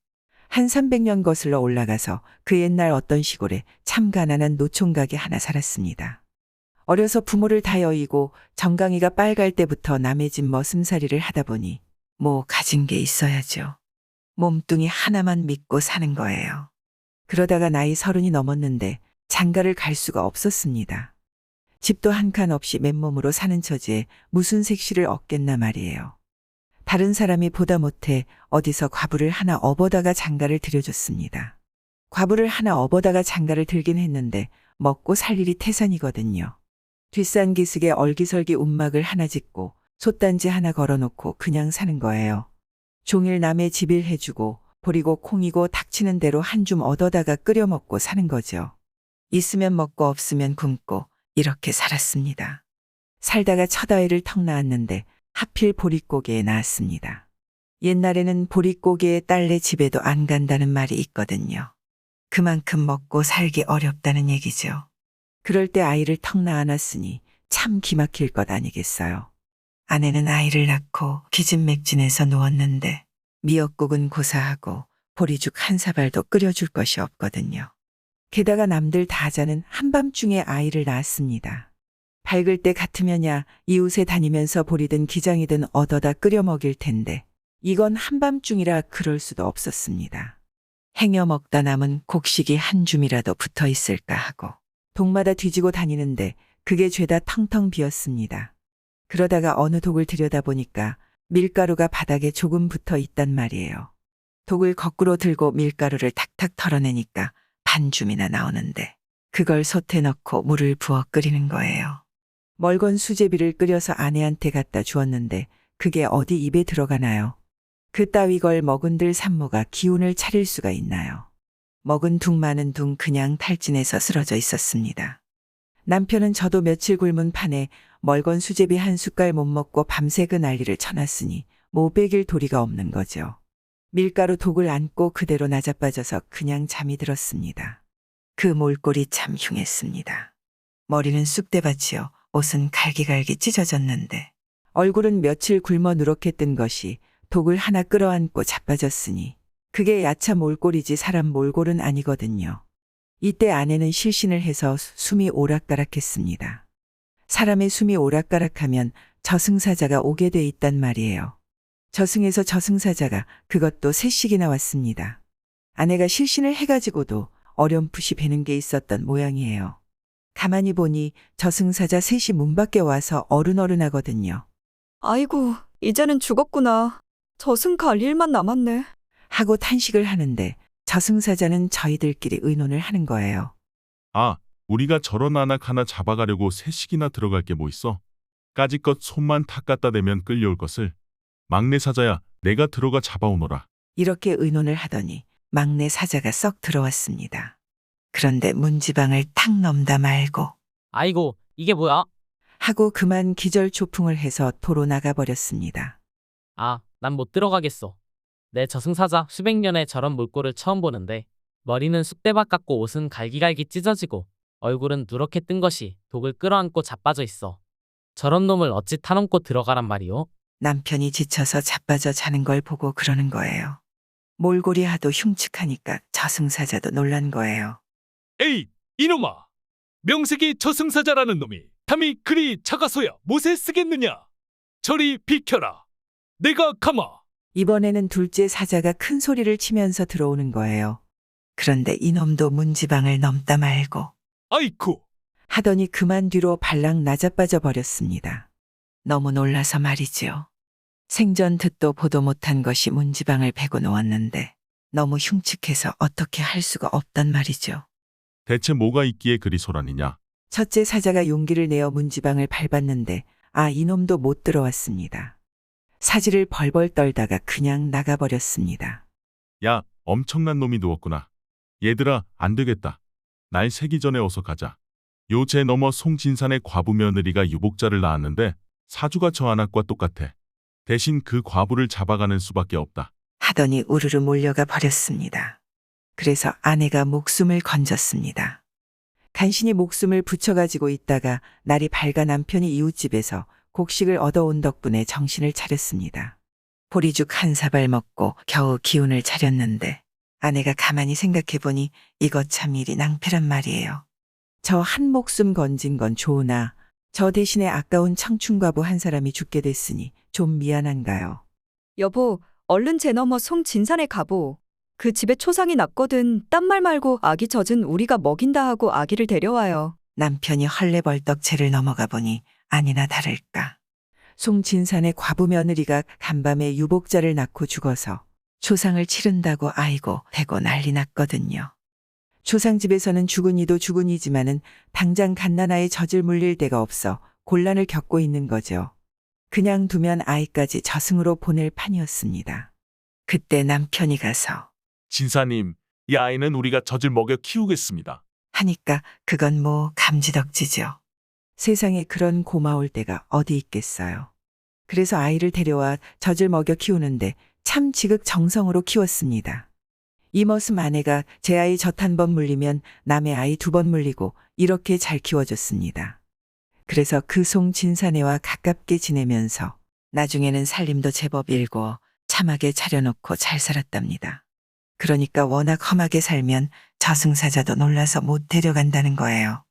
한 300년 거슬러 올라가서 그 옛날 어떤 시골에 참 가난한 노총각이 하나 살았습니다. 어려서 부모를 다 여의고 정강이가 빨갈 때부터 남의 집 머슴살이를 하다 보니 뭐 가진 게 있어야죠. 몸뚱이 하나만 믿고 사는 거예요. 그러다가 나이 30이 넘었는데 장가를 갈 수가 없었습니다. 집도 한 칸 없이 맨몸으로 사는 처지에 무슨 색시를 얻겠나 말이에요. 다른 사람이 보다 못해 어디서 과부를 하나 업어다가 장가를 들여줬습니다. 과부를 하나 업어다가 장가를 들긴 했는데 먹고 살 일이 태산이거든요. 뒷산 기슭에 얼기설기 움막을 하나 짓고 솥단지 하나 걸어놓고 그냥 사는 거예요. 종일 남의 집일 해주고 보리고 콩이고 닥치는 대로 한 줌 얻어다가 끓여 먹고 사는 거죠. 있으면 먹고 없으면 굶고 이렇게 살았습니다. 살다가 첫 아이를 턱 낳았는데 하필 보릿고개에 낳았습니다. 옛날에는 보릿고개에 딸내 집에도 안 간다는 말이 있거든요. 그만큼 먹고 살기 어렵다는 얘기죠. 그럴 때 아이를 턱 낳아놨으니 참 기막힐 것 아니겠어요. 아내는 아이를 낳고 기진맥진해서 누웠는데 미역국은 고사하고 보리죽 한 사발도 끓여줄 것이 없거든요. 게다가 남들 다 자는 한밤중에 아이를 낳았습니다. 밝을 때 같으면야 이웃에 다니면서 보리든 기장이든 얻어다 끓여 먹일 텐데 이건 한밤중이라 그럴 수도 없었습니다. 행여 먹다 남은 곡식이 한 줌이라도 붙어 있을까 하고 동마다 뒤지고 다니는데 그게 죄다 텅텅 비었습니다. 그러다가 어느 독을 들여다보니까 밀가루가 바닥에 조금 붙어 있단 말이에요. 독을 거꾸로 들고 밀가루를 탁탁 털어내니까 반 줌이나 나오는데 그걸 솥에 넣고 물을 부어 끓이는 거예요. 멀건 수제비를 끓여서 아내한테 갖다 주었는데 그게 어디 입에 들어가나요? 그따위 걸 먹은들 산모가 기운을 차릴 수가 있나요? 먹은 둥 마는 둥 그냥 탈진해서 쓰러져 있었습니다. 남편은 저도 며칠 굶은 판에 멀건 수제비 한 숟갈 못 먹고 밤새 그 난리를 쳐놨으니 못 베길 도리가 없는 거죠. 밀가루 독을 안고 그대로 나자빠져서 그냥 잠이 들었습니다. 그 몰골이 참 흉했습니다. 머리는 쑥대밭이요. 옷은 갈기갈기 찢어졌는데 얼굴은 며칠 굶어 누렇게 뜬 것이 독을 하나 끌어안고 자빠졌으니 그게 야차 몰골이지 사람 몰골은 아니거든요. 이때 아내는 실신을 해서 숨이 오락가락했습니다. 사람의 숨이 오락가락하면 저승사자가 오게 돼 있단 말이에요. 저승에서 저승사자가 그것도 셋씩이나 왔습니다. 아내가 실신을 해가지고도 어렴풋이 뵈는 게 있었던 모양이에요. 가만히 보니 저승사자 셋이 문 밖에 와서 어른어른하거든요. 아이고, 이제는 죽었구나. 저승 갈 일만 남았네. 하고 탄식을 하는데 저승사자는 저희들끼리 의논을 하는 거예요. 아, 우리가 저런 안악 하나 잡아가려고 셋씩이나 들어갈 게 뭐 있어? 까짓것 손만 탁 갖다 대면 끌려올 것을. 막내 사자야, 내가 들어가 잡아오너라. 이렇게 의논을 하더니 막내 사자가 썩 들어왔습니다. 그런데 문지방을 탁 넘다 말고 아이고, 이게 뭐야? 하고 그만 기절초풍을 해서 도로 나가버렸습니다. 아, 난 못 들어가겠어. 내 저승사자 수백 년에 저런 물꼬를 처음 보는데 머리는 쑥대밭 같고 옷은 갈기갈기 찢어지고 얼굴은 누렇게 뜬 것이 독을 끌어안고 자빠져 있어. 저런 놈을 어찌 타넘고 들어가란 말이오? 남편이 지쳐서 자빠져 자는 걸 보고 그러는 거예요. 몰골이 하도 흉측하니까 저승사자도 놀란 거예요. 에이, 이놈아! 명색이 저승사자라는 놈이 담이 그리 작아서야 못에 쓰겠느냐? 저리 비켜라. 내가 가마. 이번에는 둘째 사자가 큰 소리를 치면서 들어오는 거예요. 그런데 이놈도 문지방을 넘다 말고 아이쿠! 하더니 그만 뒤로 발랑 나자빠져 버렸습니다. 너무 놀라서 말이지요. 생전 듣도 보도 못한 것이 문지방을 베고 놓았는데 너무 흉측해서 어떻게 할 수가 없단 말이죠. 대체 뭐가 있기에 그리 소란이냐? 첫째 사자가 용기를 내어 문지방을 밟았는데 이놈도 못 들어왔습니다. 사지를 벌벌 떨다가 그냥 나가버렸습니다. 야, 엄청난 놈이 누웠구나. 얘들아, 안 되겠다. 날 새기 전에 어서 가자. 요새 넘어 송진산의 과부 며느리가 유복자를 낳았는데 사주가 저 안악과 똑같아. 대신 그 과부를 잡아가는 수밖에 없다. 하더니 우르르 몰려가 버렸습니다. 그래서 아내가 목숨을 건졌습니다. 간신히 목숨을 붙여가지고 있다가 날이 밝아 남편이 이웃집에서 곡식을 얻어온 덕분에 정신을 차렸습니다. 보리죽 한 사발 먹고 겨우 기운을 차렸는데 아내가 가만히 생각해보니 이것 참 일이 낭패란 말이에요. 저 한 목숨 건진 건 좋으나 저 대신에 아까운 청춘과부 한 사람이 죽게 됐으니 좀 미안한가요? 여보, 얼른 제 너머 송진산에 가보. 그 집에 초상이 났거든. 딴 말 말고 아기 젖은 우리가 먹인다 하고 아기를 데려와요. 남편이 헐레벌떡 채를 넘어가 보니 아니나 다를까. 송진산의 과부 며느리가 간밤에 유복자를 낳고 죽어서 초상을 치른다고 아이고 대고 난리 났거든요. 초상집에서는 죽은 이도 죽은 이지만은 당장 갓난아이 젖을 물릴 데가 없어 곤란을 겪고 있는 거죠. 그냥 두면 아이까지 저승으로 보낼 판이었습니다. 그때 남편이 가서 진사님, 이 아이는 우리가 젖을 먹여 키우겠습니다. 하니까 그건 뭐 감지덕지죠. 세상에 그런 고마울 때가 어디 있겠어요. 그래서 아이를 데려와 젖을 먹여 키우는데 참 지극정성으로 키웠습니다. 이머슴 아내가 제 아이 젖 한 번 물리면 남의 아이 2번 물리고 이렇게 잘 키워줬습니다. 그래서 그 송진사네와 가깝게 지내면서 나중에는 살림도 제법 일고 참하게 차려놓고 잘 살았답니다. 그러니까 워낙 험하게 살면 저승사자도 놀라서 못 데려간다는 거예요.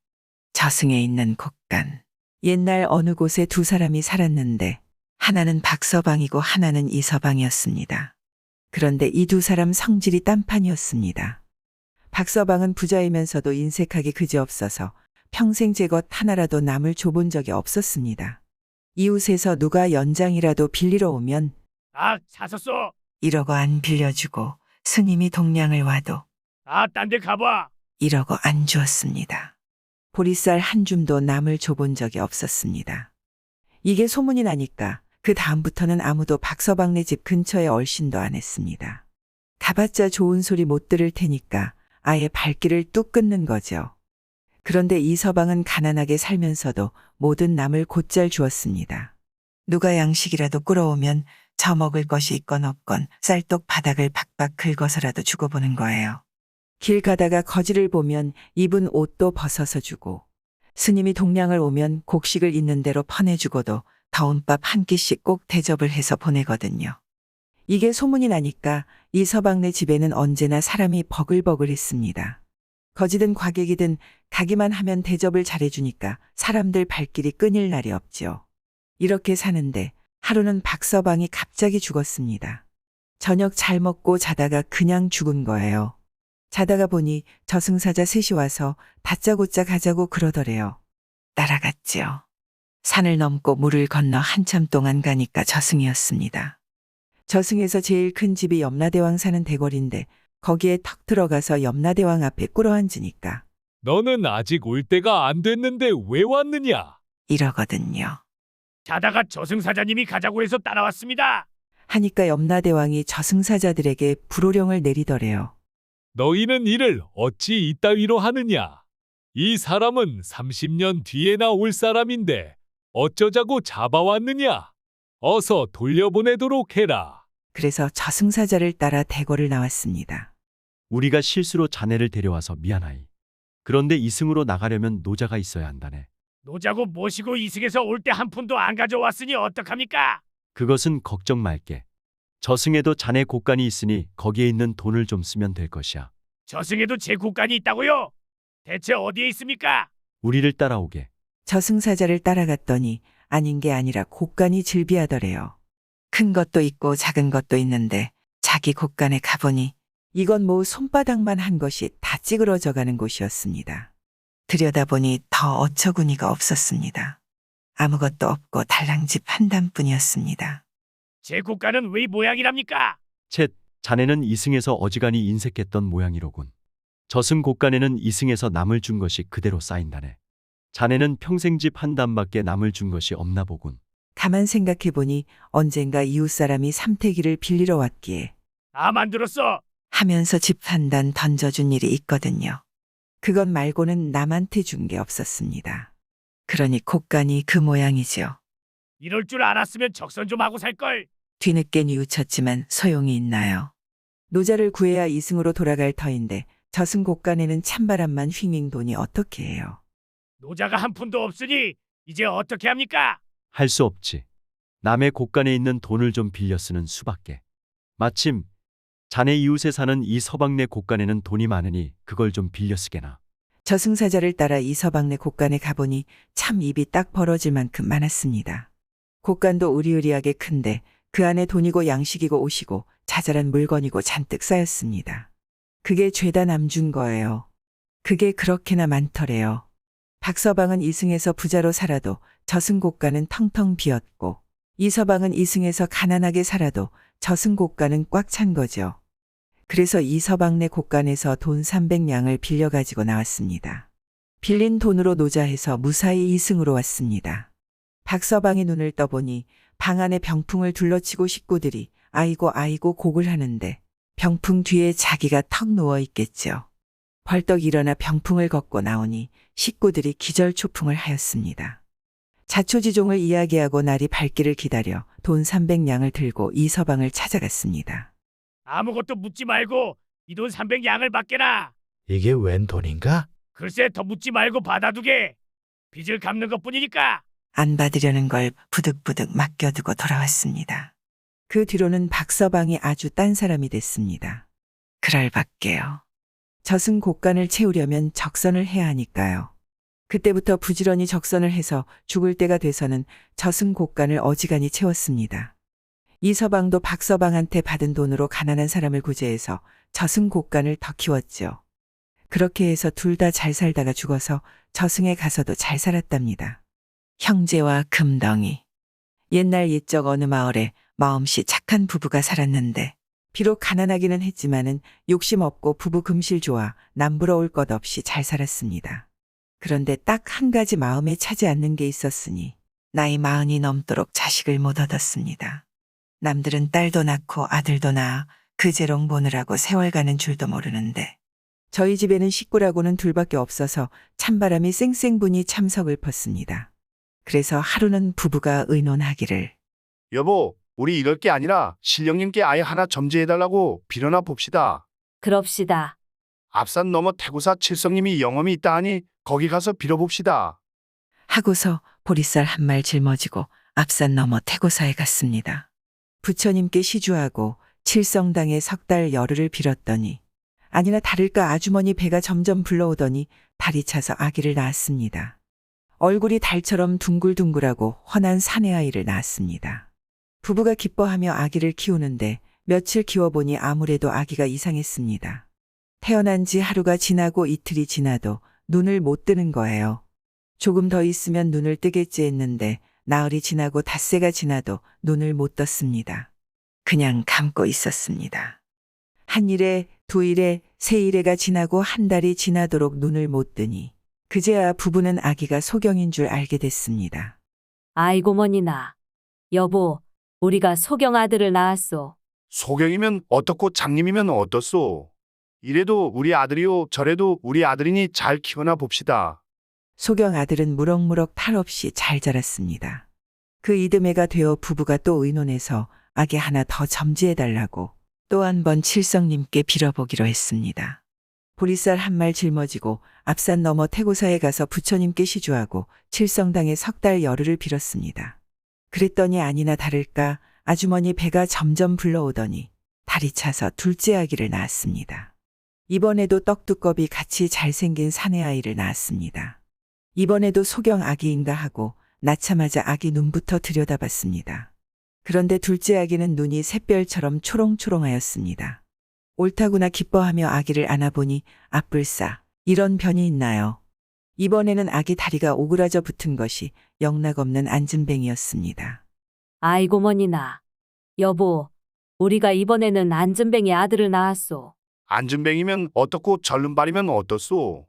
저승에 있는 곡간. 옛날 어느 곳에 2 사람이 살았는데 하나는 박서방이고 하나는 이서방이었습니다. 그런데 이 2 사람 성질이 딴판이었습니다. 박서방은 부자이면서도 인색하기 그지없어서 평생 제 것 하나라도 남을 줘본 적이 없었습니다. 이웃에서 누가 연장이라도 빌리러 오면 아, 사섰어. 이러고 안 빌려주고 스님이 동량을 와도 아, 딴 데 가봐. 이러고 안 주었습니다. 보리쌀 한 줌도 남을 줘본 적이 없었습니다. 이게 소문이 나니까 그 다음부터는 아무도 박서방네 집 근처에 얼씬도 안 했습니다. 가봤자 좋은 소리 못 들을 테니까 아예 발길을 뚝 끊는 거죠. 그런데 이서방은 가난하게 살면서도 모든 남을 곧잘 주었습니다. 누가 양식이라도 끌어오면 저 먹을 것이 있건 없건 쌀떡 바닥을 박박 긁어서라도 주고 보는 거예요. 길 가다가 거지를 보면 입은 옷도 벗어서 주고 스님이 동량을 오면 곡식을 있는 대로 퍼내주고도 더운 밥 한 끼씩 꼭 대접을 해서 보내거든요. 이게 소문이 나니까 이서방네 집에는 언제나 사람이 버글버글했습니다. 거지든 과객이든 가기만 하면 대접을 잘해주니까 사람들 발길이 끊일 날이 없죠. 이렇게 사는데 하루는 박서방이 갑자기 죽었습니다. 저녁 잘 먹고 자다가 그냥 죽은 거예요. 자다가 보니 저승사자 셋이 와서 다짜고짜 가자고 그러더래요. 따라갔지요. 산을 넘고 물을 건너 한참 동안 가니까 저승이었습니다. 저승에서 제일 큰 집이 염라대왕 사는 대궐인데 거기에 턱 들어가서 염라대왕 앞에 꿇어앉으니까 너는 아직 올 때가 안 됐는데 왜 왔느냐? 이러거든요. 자다가 저승사자님이 가자고 해서 따라왔습니다. 하니까 염라대왕이 저승사자들에게 불호령을 내리더래요. 너희는 이를 어찌 이따위로 하느냐? 이 사람은 30년 뒤에나 올 사람인데 어쩌자고 잡아왔느냐? 어서 돌려보내도록 해라. 그래서 저승사자를 따라 대궐을 나왔습니다. 우리가 실수로 자네를 데려와서 미안하이. 그런데 이승으로 나가려면 노자가 있어야 한다네. 노자고 모시고 이승에서 올 때 한 푼도 안 가져왔으니 어떡합니까? 그것은 걱정 말게. 저승에도 자네 곳간이 있으니 거기에 있는 돈을 좀 쓰면 될 것이야. 저승에도 제 곳간이 있다고요? 대체 어디에 있습니까? 우리를 따라오게. 저승사자를 따라갔더니 아닌 게 아니라 곳간이 즐비하더래요. 큰 것도 있고 작은 것도 있는데 자기 곳간에 가보니 이건 뭐 손바닥만 한 것이 다 찌그러져 가는 곳이었습니다. 들여다보니 더 어처구니가 없었습니다. 아무것도 없고 달랑집 한 단뿐이었습니다. 제 곳간은 왜 이 모양이랍니까? 쳇, 자네는 이승에서 어지간히 인색했던 모양이로군. 저승 곳간에는 이승에서 남을 준 것이 그대로 쌓인다네. 자네는 평생 집 한 단밖에 남을 준 것이 없나 보군. 가만 생각해보니 언젠가 이웃사람이 삼태기를 빌리러 왔기에 다 만들었어. 하면서 집 한 단 던져준 일이 있거든요. 그것 말고는 남한테 준 게 없었습니다. 그러니 곳간이 그 모양이죠. 이럴 줄 알았으면 적선 좀 하고 살걸. 뒤늦게 뉘우쳤지만 소용이 있나요? 노자를 구해야 이승으로 돌아갈 터인데 저승곳간에는 찬바람만 휘잉 도니 어떻게 해요. 노자가 한 푼도 없으니 이제 어떻게 합니까? 할 수 없지. 남의 곳간에 있는 돈을 좀 빌려 쓰는 수밖에. 마침 자네 이웃에 사는 이 서방네 곳간에는 돈이 많으니 그걸 좀 빌려 쓰게나. 저승사자를 따라 이 서방네 곳간에 가보니 참 입이 딱 벌어질 만큼 많았습니다. 곳간도 으리으리하게 큰데 그 안에 돈이고 양식이고 옷이고 자잘한 물건이고 잔뜩 쌓였습니다. 그게 죄다 남준 거예요. 그게 그렇게나 많더래요. 박서방은 이승에서 부자로 살아도 저승곳간은 텅텅 비었고 이서방은 이승에서 가난하게 살아도 저승곳간은 꽉 찬 거죠. 그래서 이서방네 곳간에서 돈 300냥을 빌려가지고 나왔습니다. 빌린 돈으로 노자해서 무사히 이승으로 왔습니다. 박서방이 눈을 떠보니 방 안에 병풍을 둘러치고 식구들이 아이고 아이고 곡을 하는데 병풍 뒤에 자기가 턱 누워 있겠죠. 벌떡 일어나 병풍을 걷고 나오니 식구들이 기절초풍을 하였습니다. 자초지종을 이야기하고 날이 밝기를 기다려 돈 300냥을 들고 이서방을 찾아갔습니다. 아무것도 묻지 말고 이 돈 300냥을 받게나. 이게 웬 돈인가? 글쎄 더 묻지 말고 받아두게. 빚을 갚는 것뿐이니까. 안 받으려는 걸 부득부득 맡겨두고 돌아왔습니다. 그 뒤로는 박서방이 아주 딴 사람이 됐습니다. 그럴 밖에요. 저승곳간을 채우려면 적선을 해야 하니까요. 그때부터 부지런히 적선을 해서 죽을 때가 돼서는 저승곳간을 어지간히 채웠습니다. 이서방도 박서방한테 받은 돈으로 가난한 사람을 구제해서 저승곳간을 더 키웠죠. 그렇게 해서 둘 다 잘 살다가 죽어서 저승에 가서도 잘 살았답니다. 형제와 금덩이. 옛날 옛적 어느 마을에 마음씨 착한 부부가 살았는데 비록 가난하기는 했지만은 욕심 없고 부부 금실 좋아 남부러울 것 없이 잘 살았습니다. 그런데 딱 한 가지 마음에 차지 않는 게 있었으니 나이 40이 넘도록 자식을 못 얻었습니다. 남들은 딸도 낳고 아들도 낳아 그제롱 보느라고 세월 가는 줄도 모르는데 저희 집에는 식구라고는 둘밖에 없어서 찬바람이 쌩쌩 부니 참 서글펐습니다. 그래서 하루는 부부가 의논하기를 여보, 우리 이럴 게 아니라 신령님께 아예 하나 점지해달라고 빌어나 봅시다. 그럽시다. 앞산 너머 태구사 칠성님이 영험이 있다 하니 거기 가서 빌어봅시다. 하고서 보리쌀 한 말 짊어지고 앞산 넘어 태고사에 갔습니다. 부처님께 시주하고 칠성당에 석 달 열흘을 빌었더니 아니나 다를까 아주머니 배가 점점 불러오더니 달이 차서 아기를 낳았습니다. 얼굴이 달처럼 둥글둥글하고 훤한 사내아이를 낳았습니다. 부부가 기뻐하며 아기를 키우는데 며칠 키워보니 아무래도 아기가 이상했습니다. 태어난 지 하루가 지나고 이틀이 지나도 눈을 못 뜨는 거예요. 조금 더 있으면 눈을 뜨겠지 했는데 나흘이 지나고 닷새가 지나도 눈을 못 떴습니다. 그냥 감고 있었습니다. 한 일에, 두 일에, 세 일에가 지나고 한 달이 지나도록 눈을 못 뜨니 그제야 부부는 아기가 소경인 줄 알게 됐습니다. 아이고 머니나. 여보, 우리가 소경 아들을 낳았소. 소경이면 어떻고 장님이면 어떻소? 이래도 우리 아들이요 저래도 우리 아들이니 잘 키워나 봅시다. 소경 아들은 무럭무럭 탈 없이 잘 자랐습니다. 그 이듬해가 되어 부부가 또 의논해서 아기 하나 더 점지해달라고 또 한 번 칠성님께 빌어보기로 했습니다. 보리쌀 한 말 짊어지고 앞산 넘어 태고사에 가서 부처님께 시주하고 칠성당에 석 달 열흘을 빌었습니다. 그랬더니 아니나 다를까 아주머니 배가 점점 불러오더니 달이 차서 둘째 아기를 낳았습니다. 이번에도 떡두꺼비 같이 잘생긴 사내아이를 낳았습니다. 이번에도 소경 아기인가 하고 낳자마자 아기 눈부터 들여다봤습니다. 그런데 둘째 아기는 눈이 샛별처럼 초롱초롱하였습니다. 옳다구나 기뻐하며 아기를 안아보니 아뿔싸 이런 변이 있나요? 이번에는 아기 다리가 오그라져 붙은 것이 영락없는 안진뱅이였습니다. 아이고 머니나. 여보, 우리가 이번에는 안전뱅이 아들을 낳았소. 안준뱅이면 어떻고 절름발이면 어떻소?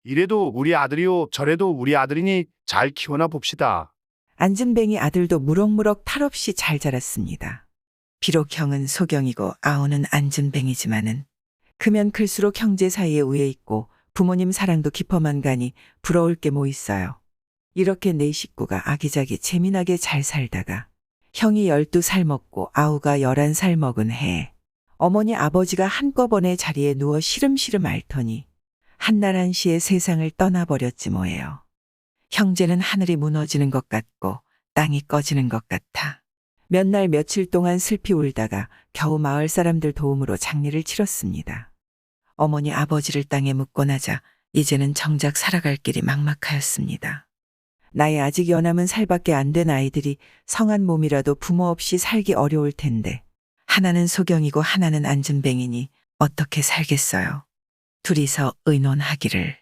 이래도 우리 아들이요 저래도 우리 아들이니 잘 키워나 봅시다. 안진뱅이 아들도 무럭무럭 탈 없이 잘 자랐습니다. 비록 형은 소경이고 아우는 안진뱅이지만은 크면 클수록 형제 사이에 우애 있고 부모님 사랑도 깊어만 가니 부러울 게 뭐 있어요. 이렇게 네 식구가 아기자기 재미나게 잘 살다가 형이 12살 먹고 아우가 11살 먹은 해에 어머니 아버지가 한꺼번에 자리에 누워 시름시름 앓더니 한날 한시에 세상을 떠나버렸지 뭐예요. 형제는 하늘이 무너지는 것 같고 땅이 꺼지는 것 같아 몇 날 며칠 동안 슬피 울다가 겨우 마을 사람들 도움으로 장례를 치렀습니다. 어머니 아버지를 땅에 묻고 나자 이제는 정작 살아갈 길이 막막하였습니다. 나이 아직 연함은 살밖에 안 된 아이들이 성한 몸이라도 부모 없이 살기 어려울 텐데 하나는 소경이고 하나는 안진뱅이니 어떻게 살겠어요. 둘이서 의논하기를.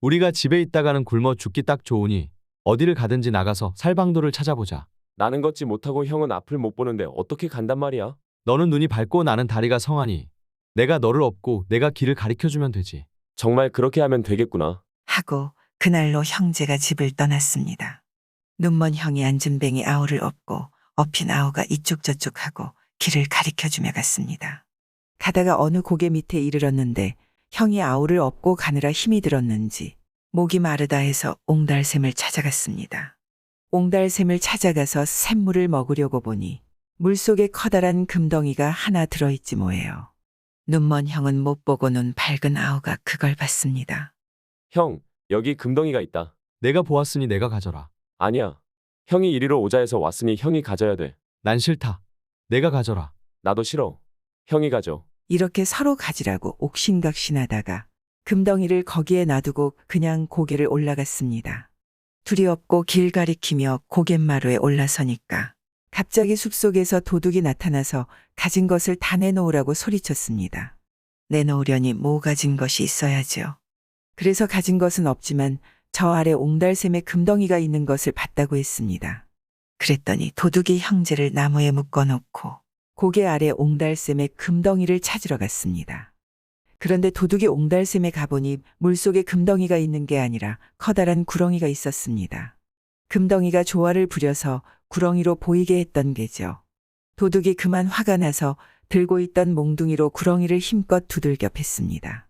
우리가 집에 있다가는 굶어 죽기 딱 좋으니 어디를 가든지 나가서 살방도를 찾아보자. 나는 걷지 못하고 형은 앞을 못 보는데 어떻게 간단 말이야? 너는 눈이 밝고 나는 다리가 성하니 내가 너를 업고 내가 길을 가리켜주면 되지. 정말 그렇게 하면 되겠구나. 하고 그날로 형제가 집을 떠났습니다. 눈먼 형이 안진뱅이 아우를 업고 업힌 아우가 이쪽 저쪽 하고 길을 가리켜주며 갔습니다. 가다가 어느 고개 밑에 이르렀는데 형이 아우를 업고 가느라 힘이 들었는지 목이 마르다 해서 옹달샘을 찾아갔습니다. 옹달샘을 찾아가서 샘물을 먹으려고 보니 물속에 커다란 금덩이가 하나 들어있지 뭐예요. 눈먼 형은 못 보고 눈 밝은 아우가 그걸 봤습니다. 형, 여기 금덩이가 있다. 내가 보았으니 내가 가져라. 아니야. 형이 이리로 오자 해서 왔으니 형이 가져야 돼. 난 싫다. 내가 가져라. 나도 싫어. 형이 가져. 이렇게 서로 가지라고 옥신각신하다가 금덩이를 거기에 놔두고 그냥 고개를 올라갔습니다. 둘이 업고 길 가리키며 고갯마루에 올라서니까 갑자기 숲속에서 도둑이 나타나서 가진 것을 다 내놓으라고 소리쳤습니다. 내놓으려니 뭐 가진 것이 있어야죠. 그래서 가진 것은 없지만 저 아래 옹달샘에 금덩이가 있는 것을 봤다고 했습니다. 그랬더니 도둑이 형제를 나무에 묶어놓고 고개 아래 옹달샘에 금덩이를 찾으러 갔습니다. 그런데 도둑이 옹달샘에 가보니 물속에 금덩이가 있는 게 아니라 커다란 구렁이가 있었습니다. 금덩이가 조화를 부려서 구렁이로 보이게 했던 게죠. 도둑이 그만 화가 나서 들고 있던 몽둥이로 구렁이를 힘껏 두들겨 팼습니다.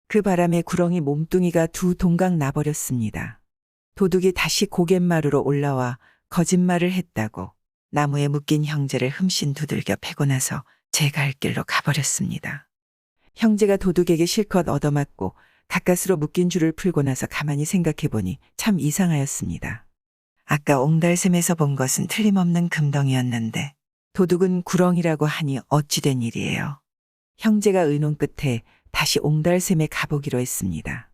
그 바람에 구렁이 몸뚱이가 두 동강 나버렸습니다. 도둑이 다시 고갯마루로 올라와 거짓말을 했다고 나무에 묶인 형제를 흠씬 두들겨 패고 나서 제 갈 길로 가버렸습니다. 형제가 도둑에게 실컷 얻어맞고 가까스로 묶인 줄을 풀고 나서 가만히 생각해보니 참 이상하였습니다. 아까 옹달샘에서 본 것은 틀림없는 금덩이였는데 도둑은 구렁이라고 하니 어찌 된 일이에요. 형제가 의논 끝에 다시 옹달샘에 가보기로 했습니다.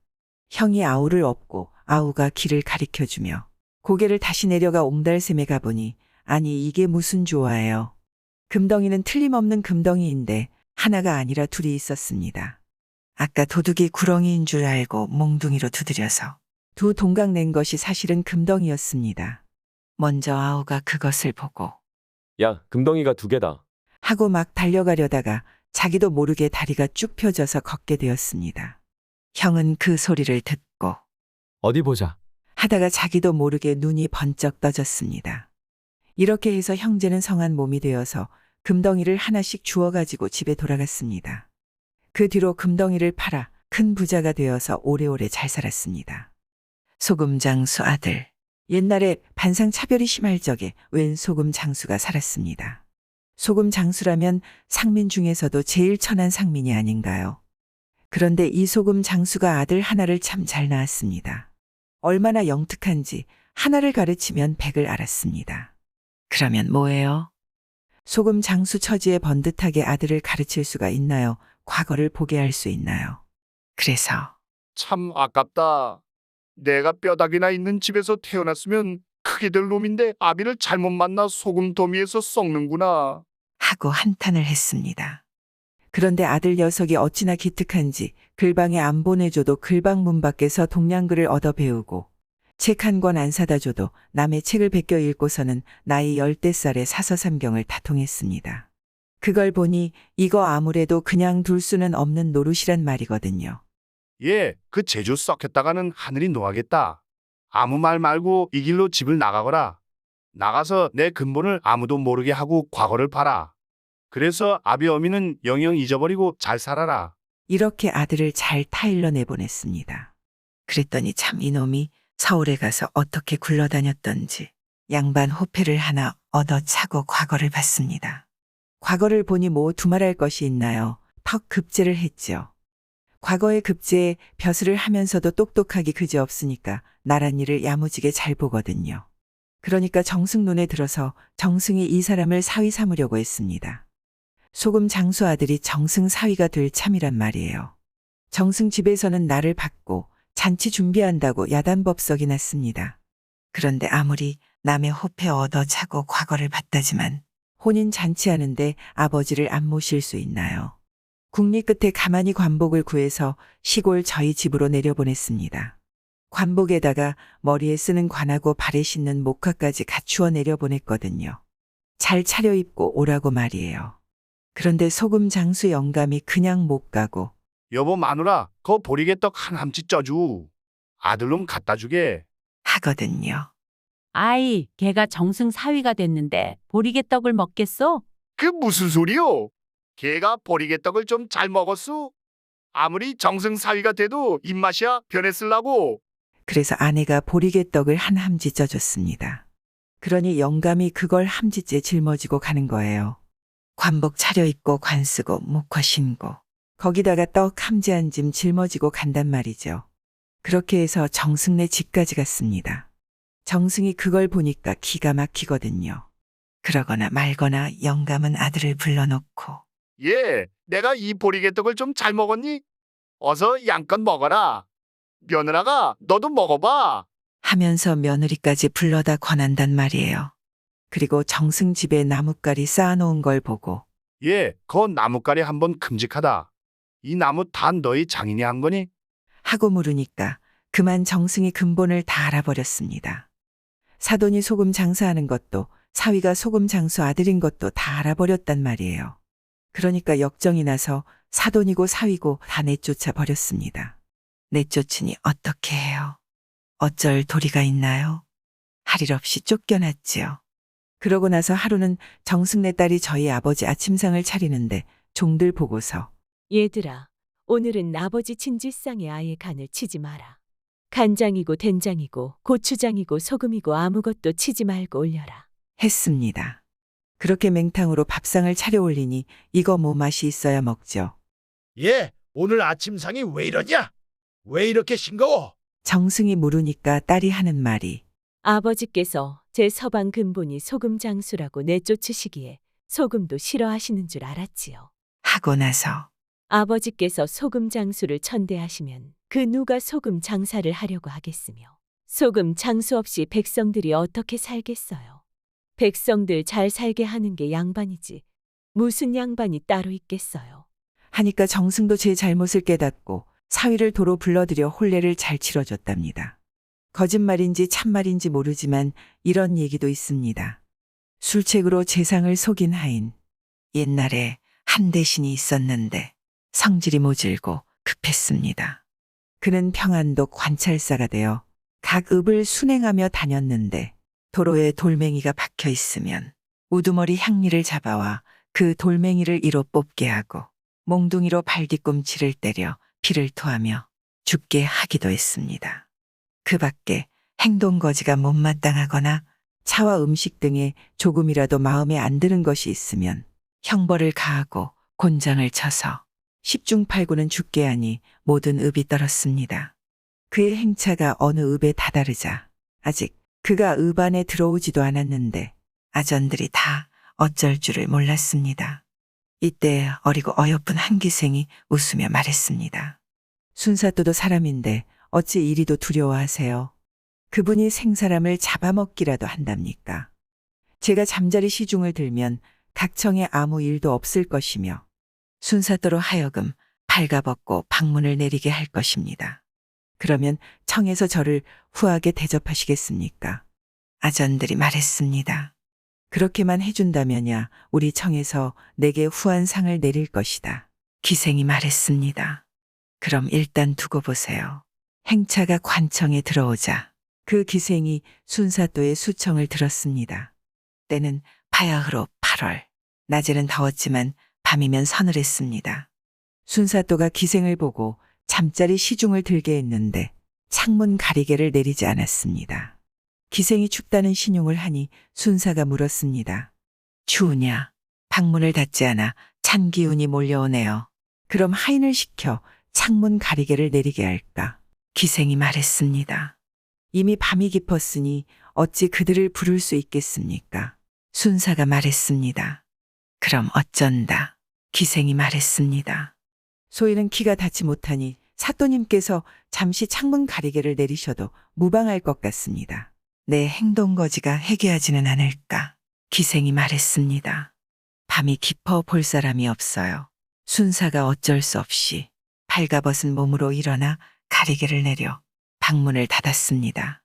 형이 아우를 업고 아우가 길을 가리켜주며 고개를 다시 내려가 옹달샘에 가보니 아니 이게 무슨 조화예요. 금덩이는 틀림없는 금덩이인데 하나가 아니라 둘이 있었습니다. 아까 도둑이 구렁이인 줄 알고 몽둥이로 두드려서 두 동강 낸 것이 사실은 금덩이였습니다. 먼저 아우가 그것을 보고 야, 금덩이가 두 개다. 하고 막 달려가려다가 자기도 모르게 다리가 쭉 펴져서 걷게 되었습니다. 형은 그 소리를 듣고 어디 보자. 하다가 자기도 모르게 눈이 번쩍 떠졌습니다. 이렇게 해서 형제는 성한 몸이 되어서 금덩이를 하나씩 주워가지고 집에 돌아갔습니다. 그 뒤로 금덩이를 팔아 큰 부자가 되어서 오래오래 잘 살았습니다. 소금 장수 아들. 옛날에 반상 차별이 심할 적에 웬 소금 장수가 살았습니다. 소금 장수라면 상민 중에서도 제일 천한 상민이 아닌가요? 그런데 이 소금 장수가 아들 하나를 참 잘 낳았습니다. 얼마나 영특한지 하나를 가르치면 백을 알았습니다. 그러면 뭐예요? 소금 장수 처지에 번듯하게 아들을 가르칠 수가 있나요? 과거를 보게 할 수 있나요? 그래서 참 아깝다. 내가 뼈다귀나 있는 집에서 태어났으면 크게 될 놈인데 아비를 잘못 만나 소금 더미에서 썩는구나 하고 한탄을 했습니다. 그런데 아들 녀석이 어찌나 기특한지 글방에 안 보내줘도 글방 문 밖에서 동량글을 얻어 배우고 책 한 권 안 사다 줘도 남의 책을 베껴 읽고서는 나이 10대살에 사서삼경을 다 통했습니다. 그걸 보니 이거 아무래도 그냥 둘 수는 없는 노릇이란 말이거든요. 예, 그 제주 썩혔다가는 하늘이 노하겠다. 아무 말 말고 이 길로 집을 나가거라. 나가서 내 근본을 아무도 모르게 하고 과거를 봐라. 그래서 아비 어미는 영영 잊어버리고 잘 살아라. 이렇게 아들을 잘 타일러 내보냈습니다. 그랬더니 참 이놈이 서울에 가서 어떻게 굴러다녔던지 양반 호패를 하나 얻어 차고 과거를 봤습니다. 과거를 보니 뭐 두말할 것이 있나요? 턱 급제를 했지요. 과거의 급제에 벼슬을 하면서도 똑똑하기 그지없으니까 나란 일을 야무지게 잘 보거든요. 그러니까 정승 눈에 들어서 정승이 이 사람을 사위 삼으려고 했습니다. 소금 장수 아들이 정승 사위가 될 참이란 말이에요. 정승 집에서는 나를 받고 잔치 준비한다고 야단법석이 났습니다. 그런데 아무리 남의 호패 얻어 차고 과거를 봤다지만 혼인 잔치하는데 아버지를 안 모실 수 있나요? 국리 끝에 가만히 관복을 구해서 시골 저희 집으로 내려보냈습니다. 관복에다가 머리에 쓰는 관하고 발에 신는 목화까지 갖추어 내려보냈거든요. 잘 차려입고 오라고 말이에요. 그런데 소금 장수 영감이 그냥 못 가고 여보 마누라, 거 보리개떡 한 함치 쪄주. 아들놈 갖다 주게. 하거든요. 아이, 걔가 정승 사위가 됐는데 보리개떡을 먹겠어? 그 무슨 소리요? 걔가 보리개떡을 좀 잘 먹었수? 아무리 정승 사위가 돼도 입맛이야 변했을라고. 그래서 아내가 보리개떡을 한 함지 쪄줬습니다. 그러니 영감이 그걸 함지째 짊어지고 가는 거예요. 관복 차려입고 관 쓰고 목화 신고 거기다가 떡 함지 한 짐 짊어지고 간단 말이죠. 그렇게 해서 정승네 집까지 갔습니다. 정승이 그걸 보니까 기가 막히거든요. 그러거나 말거나 영감은 아들을 불러놓고 예, 내가 이 보리개떡을 좀 잘 먹었니? 어서 양껏 먹어라. 며느라가 너도 먹어봐. 하면서 며느리까지 불러다 권한단 말이에요. 그리고 정승 집에 나뭇가리 쌓아놓은 걸 보고 예, 그 나뭇가리 한번 큼직하다. 이 나무 다 너희 장인이 한 거니? 하고 물으니까 그만 정승이 근본을 다 알아버렸습니다. 사돈이 소금 장사하는 것도 사위가 소금 장수 아들인 것도 다 알아버렸단 말이에요. 그러니까 역정이 나서 사돈이고 사위고 다 내쫓아 버렸습니다. 내쫓으니 어떻게 해요? 어쩔 도리가 있나요? 할 일 없이 쫓겨났지요. 그러고 나서 하루는 정승네 딸이 저희 아버지 아침상을 차리는데 종들 보고서 얘들아, 오늘은 아버지 진질상에 아예 간을 치지 마라. 간장이고 된장이고 고추장이고 소금이고 아무것도 치지 말고 올려라. 했습니다. 그렇게 맹탕으로 밥상을 차려 올리니 이거 뭐 맛이 있어야 먹죠. 예, 오늘 아침상이 왜 이러냐? 왜 이렇게 싱거워? 정승이 물으니까 딸이 하는 말이 아버지께서 제 서방 근본이 소금 장수라고 내쫓으시기에 소금도 싫어하시는 줄 알았지요. 하고 나서 아버지께서 소금 장수를 천대하시면 그 누가 소금 장사를 하려고 하겠으며 소금 장수 없이 백성들이 어떻게 살겠어요. 백성들 잘 살게 하는 게 양반이지 무슨 양반이 따로 있겠어요. 하니까 정승도 제 잘못을 깨닫고 사위를 도로 불러들여 혼례를 잘 치러줬답니다. 거짓말인지 참말인지 모르지만 이런 얘기도 있습니다. 술책으로 재상을 속인 하인. 옛날에 한 대신이 있었는데 성질이 모질고 급했습니다. 그는 평안독 관찰사가 되어 각 읍을 순행하며 다녔는데 도로에 돌멩이가 박혀 있으면 우두머리 향리를 잡아와 그 돌멩이를 이로 뽑게 하고 몽둥이로 발뒤꿈치를 때려 피를 토하며 죽게 하기도 했습니다. 그 밖에 행동거지가 못마땅하거나 차와 음식 등에 조금이라도 마음에 안 드는 것이 있으면 형벌을 가하고 곤장을 쳐서 10중 8구는 죽게 하니 모든 읍이 떨었습니다. 그의 행차가 어느 읍에 다다르자 아직 그가 읍 안에 들어오지도 않았는데 아전들이 다 어쩔 줄을 몰랐습니다. 이때 어리고 어여쁜 한 기생이 웃으며 말했습니다. 순사또도 사람인데 어찌 이리도 두려워하세요? 그분이 생사람을 잡아먹기라도 한답니까? 제가 잠자리 시중을 들면 각청에 아무 일도 없을 것이며 순사또로 하여금 발가벗고 방문을 내리게 할 것입니다. 그러면 청에서 저를 후하게 대접하시겠습니까? 아전들이 말했습니다. 그렇게만 해준다면야 우리 청에서 내게 후한 상을 내릴 것이다. 기생이 말했습니다. 그럼 일단 두고 보세요. 행차가 관청에 들어오자 그 기생이 순사또의 수청을 들었습니다. 때는 바야흐로 8월. 낮에는 더웠지만 밤이면 서늘했습니다. 순사또가 기생을 보고 잠자리 시중을 들게 했는데 창문 가리개를 내리지 않았습니다. 기생이 춥다는 신용을 하니 순사가 물었습니다. 추우냐? 방문을 닫지 않아 찬 기운이 몰려오네요. 그럼 하인을 시켜 창문 가리개를 내리게 할까? 기생이 말했습니다. 이미 밤이 깊었으니 어찌 그들을 부를 수 있겠습니까? 순사가 말했습니다. 그럼 어쩐다. 기생이 말했습니다. 소희는 키가 닿지 못하니 사또님께서 잠시 창문 가리개를 내리셔도 무방할 것 같습니다. 내 행동거지가 해괴하지는 않을까? 기생이 말했습니다. 밤이 깊어 볼 사람이 없어요. 순사가 어쩔 수 없이 발가벗은 몸으로 일어나 가리개를 내려 방문을 닫았습니다.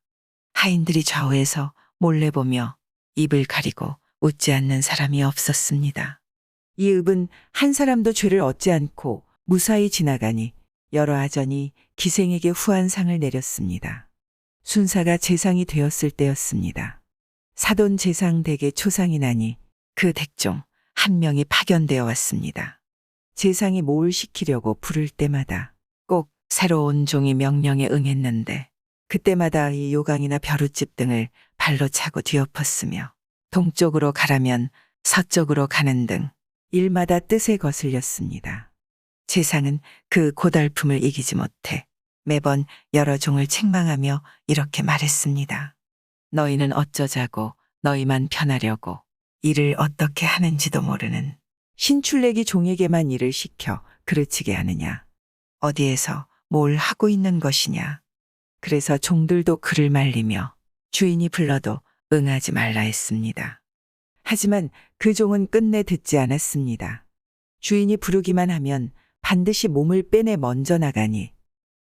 하인들이 좌우에서 몰래 보며 입을 가리고 웃지 않는 사람이 없었습니다. 이 읍은 한 사람도 죄를 얻지 않고 무사히 지나가니 여러 아전이 기생에게 후한상을 내렸습니다. 순사가 재상이 되었을 때였습니다. 사돈 재상 댁에 초상이 나니 그 댁종 한 명이 파견되어 왔습니다. 재상이 뭘 시키려고 부를 때마다 꼭 새로운 종이 명령에 응했는데 그때마다 이 요강이나 벼룻집 등을 발로 차고 뒤엎었으며 동쪽으로 가라면 서쪽으로 가는 등 일마다 뜻에 거슬렸습니다. 재상은 그 고달픔을 이기지 못해 매번 여러 종을 책망하며 이렇게 말했습니다. 너희는 어쩌자고 너희만 편하려고 일을 어떻게 하는지도 모르는 신출내기 종에게만 일을 시켜 그르치게 하느냐. 어디에서 뭘 하고 있는 것이냐. 그래서 종들도 그를 말리며 주인이 불러도 응하지 말라 했습니다. 하지만 그 종은 끝내 듣지 않았습니다. 주인이 부르기만 하면 반드시 몸을 빼내 먼저 나가니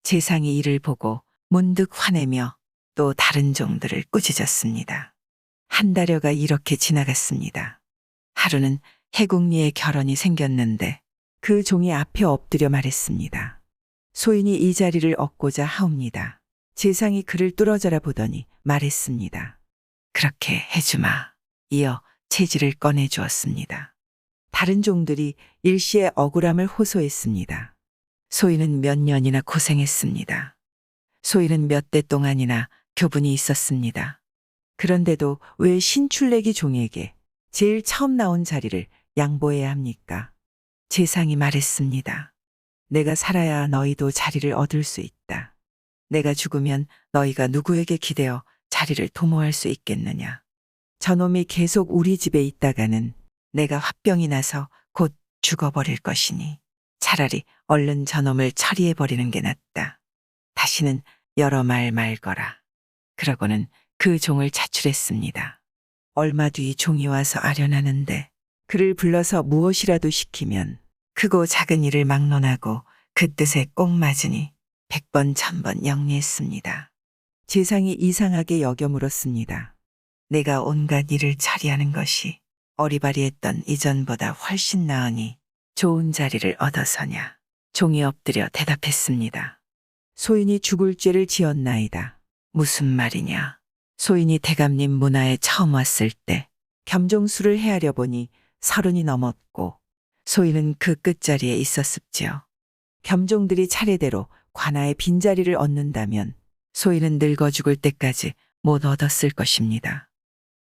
재상이 이를 보고 문득 화내며 또 다른 종들을 꾸짖었습니다. 한 달여가 이렇게 지나갔습니다. 하루는 해국리에 결혼이 생겼는데 그 종이 앞에 엎드려 말했습니다. 소인이 이 자리를 얻고자 하옵니다. 재상이 그를 뚫어져라 보더니 말했습니다. 그렇게 해주마. 이어 채지를 꺼내주었습니다. 다른 종들이 일시에 억울함을 호소했습니다. 소인은 몇 년이나 고생했습니다. 소인은 몇 대 동안이나 교분이 있었습니다. 그런데도 왜 신출내기 종에게 제일 처음 나온 자리를 양보해야 합니까? 재상이 말했습니다. 내가 살아야 너희도 자리를 얻을 수 있다. 내가 죽으면 너희가 누구에게 기대어 자리를 도모할 수 있겠느냐. 저놈이 계속 우리 집에 있다가는 내가 화병이 나서 곧 죽어버릴 것이니 차라리 얼른 저놈을 처리해버리는 게 낫다. 다시는 여러 말 말거라. 그러고는 그 종을 차출했습니다. 얼마 뒤 종이 와서 아련하는데 그를 불러서 무엇이라도 시키면 크고 작은 일을 막론하고 그 뜻에 꼭 맞으니 100번 1000번 영리했습니다. 재상이 이상하게 여겨 물었습니다. 내가 온갖 일을 처리하는 것이 어리바리했던 이전보다 훨씬 나으니 좋은 자리를 얻어서냐. 종이 엎드려 대답했습니다. 소인이 죽을 죄를 지었나이다. 무슨 말이냐. 소인이 대감님 문화에 처음 왔을 때 겸종술을 헤아려 보니 30이 넘었고 소인은 그 끝자리에 있었습지요. 겸종들이 차례대로 관아의 빈자리를 얻는다면 소인은 늙어 죽을 때까지 못 얻었을 것입니다.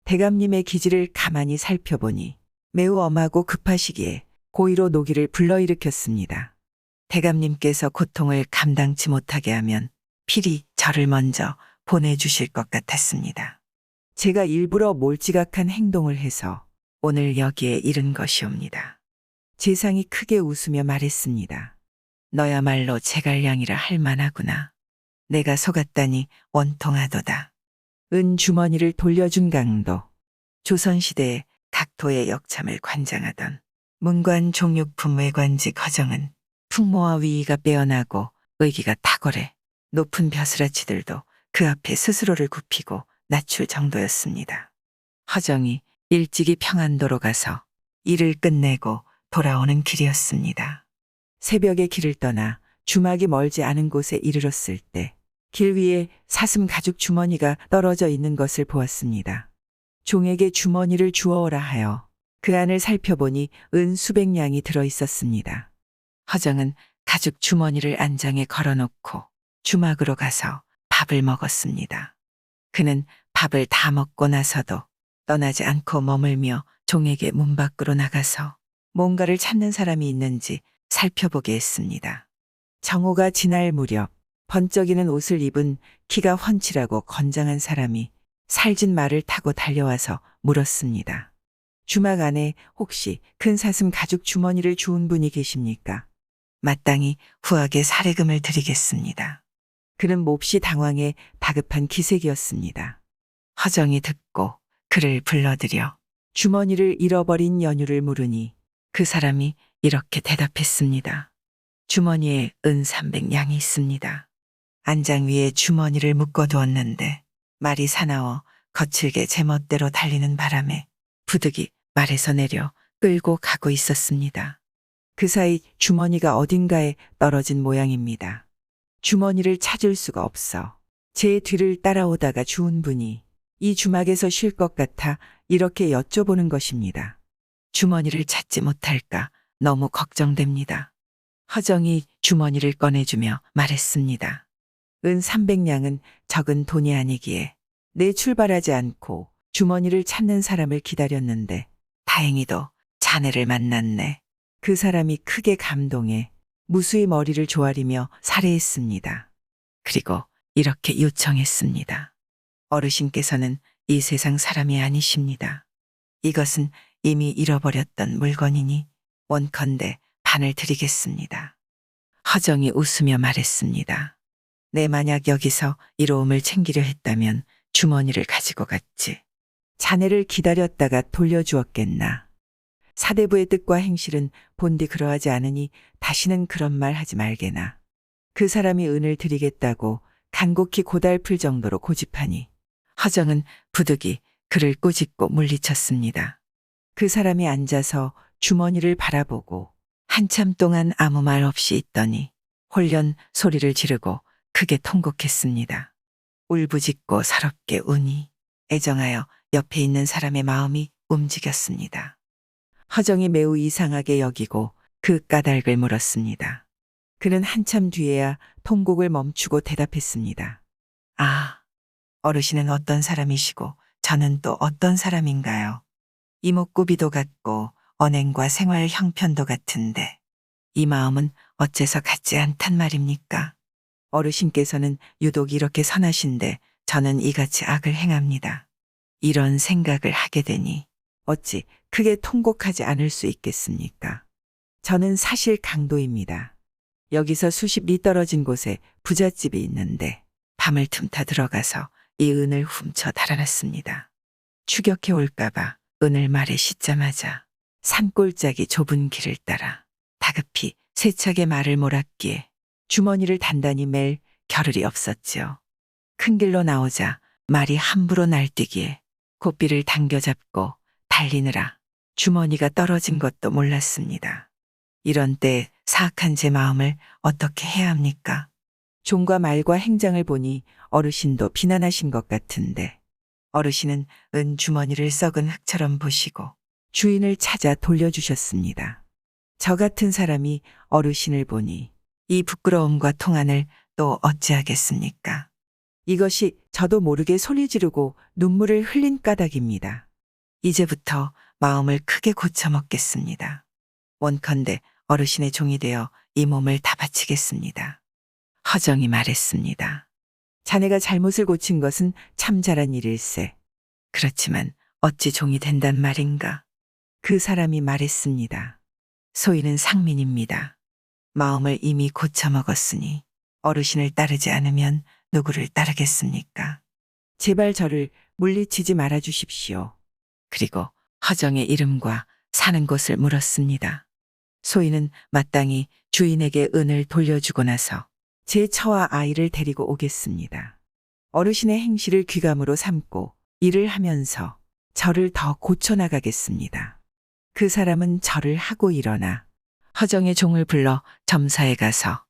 대감님의 기질을 가만히 살펴보니 매우 엄하고 급하시기에 고의로 노기를 불러일으켰습니다. 대감님께서 고통을 감당치 못하게 하면 필히 저를 먼저 보내주실 것 같았습니다. 제가 일부러 몰지각한 행동을 해서 오늘 여기에 이른 것이옵니다. 재상이 크게 웃으며 말했습니다. 너야말로 제갈량이라 할 만하구나. 내가 속았다니 원통하도다. 은 주머니를 돌려준 강도. 조선시대에 각도의 역참을 관장하던 문관 종육품 외관직 허정은 풍모와 위의가 빼어나고 의기가 탁월해 높은 벼슬아치들도 그 앞에 스스로를 굽히고 낮출 정도였습니다. 허정이 일찍이 평안도로 가서 일을 끝내고 돌아오는 길이었습니다. 새벽에 길을 떠나 주막이 멀지 않은 곳에 이르렀을 때 길 위에 사슴 가죽 주머니가 떨어져 있는 것을 보았습니다. 종에게 주머니를 주어오라 하여 그 안을 살펴보니 은 수백 냥이 들어 있었습니다. 허정은 가죽 주머니를 안장에 걸어놓고 주막으로 가서 밥을 먹었습니다. 그는 밥을 다 먹고 나서도 떠나지 않고 머물며 종에게 문 밖으로 나가서 뭔가를 찾는 사람이 있는지 살펴보게 했습니다. 정오가 지날 무렵 번쩍이는 옷을 입은 키가 훤칠하고 건장한 사람이 살진 말을 타고 달려와서 물었습니다. 주막 안에 혹시 큰 사슴 가죽 주머니를 주운 분이 계십니까? 마땅히 후하게 사례금을 드리겠습니다. 그는 몹시 당황해 다급한 기색이었습니다. 허정이 듣고 그를 불러들여 주머니를 잃어버린 연유를 물으니 그 사람이 이렇게 대답했습니다. 주머니에 은 300냥이 있습니다. 안장 위에 주머니를 묶어두었는데 말이 사나워 거칠게 제멋대로 달리는 바람에 부득이 말에서 내려 끌고 가고 있었습니다. 그 사이 주머니가 어딘가에 떨어진 모양입니다. 주머니를 찾을 수가 없어 제 뒤를 따라오다가 주운 분이 이 주막에서 쉴 것 같아 이렇게 여쭤보는 것입니다. 주머니를 찾지 못할까 너무 걱정됩니다. 허정이 주머니를 꺼내주며 말했습니다. 은 300냥은 적은 돈이 아니기에 내 출발하지 않고 주머니를 찾는 사람을 기다렸는데 다행히도 자네를 만났네. 그 사람이 크게 감동해 무수히 머리를 조아리며 살해했습니다. 그리고 이렇게 요청했습니다. 어르신께서는 이 세상 사람이 아니십니다. 이것은 이미 잃어버렸던 물건이니 원컨대 반을 드리겠습니다. 허정이 웃으며 말했습니다. 내 만약 여기서 이로움을 챙기려 했다면 주머니를 가지고 갔지. 자네를 기다렸다가 돌려주었겠나. 사대부의 뜻과 행실은 본디 그러하지 않으니 다시는 그런 말 하지 말게나. 그 사람이 은을 드리겠다고 간곡히 고달플 정도로 고집하니 허정은 부득이 그를 꾸짖고 물리쳤습니다. 그 사람이 앉아서 주머니를 바라보고 한참 동안 아무 말 없이 있더니 홀련 소리를 지르고 크게 통곡했습니다. 울부짖고 서럽게 우니 애정하여 옆에 있는 사람의 마음이 움직였습니다. 허정이 매우 이상하게 여기고 그 까닭을 물었습니다. 그는 한참 뒤에야 통곡을 멈추고 대답했습니다. 아, 어르신은 어떤 사람이시고 저는 또 어떤 사람인가요? 이목구비도 같고 언행과 생활 형편도 같은데 이 마음은 어째서 같지 않단 말입니까? 어르신께서는 유독 이렇게 선하신데 저는 이같이 악을 행합니다. 이런 생각을 하게 되니 어찌 크게 통곡하지 않을 수 있겠습니까? 저는 사실 강도입니다. 여기서 수십 리 떨어진 곳에 부잣집이 있는데 밤을 틈타 들어가서 이 은을 훔쳐 달아났습니다. 추격해 올까봐 은을 말에 싣자마자 산골짜기 좁은 길을 따라 다급히 세차게 말을 몰았기에 주머니를 단단히 맬 겨를이 없었지요. 큰 길로 나오자 말이 함부로 날뛰기에 고삐를 당겨잡고 달리느라 주머니가 떨어진 것도 몰랐습니다. 이런 때 사악한 제 마음을 어떻게 해야 합니까? 종과 말과 행장을 보니 어르신도 비난하신 것 같은데 어르신은 은 주머니를 썩은 흙처럼 보시고 주인을 찾아 돌려주셨습니다. 저 같은 사람이 어르신을 보니 이 부끄러움과 통한을 또 어찌하겠습니까? 이것이 저도 모르게 소리 지르고 눈물을 흘린 까닭입니다. 이제부터 마음을 크게 고쳐먹겠습니다. 원컨대 어르신의 종이 되어 이 몸을 다 바치겠습니다. 허정이 말했습니다. 자네가 잘못을 고친 것은 참 잘한 일일세. 그렇지만 어찌 종이 된단 말인가? 그 사람이 말했습니다. 소인은 상민입니다. 마음을 이미 고쳐먹었으니 어르신을 따르지 않으면 누구를 따르겠습니까? 제발 저를 물리치지 말아주십시오. 그리고 허정의 이름과 사는 곳을 물었습니다. 소인은 마땅히 주인에게 은을 돌려주고 나서 제 처와 아이를 데리고 오겠습니다. 어르신의 행실을 귀감으로 삼고 일을 하면서 저를 더 고쳐나가겠습니다. 그 사람은 절을 하고 일어나 허정의 종을 불러 점사에 가서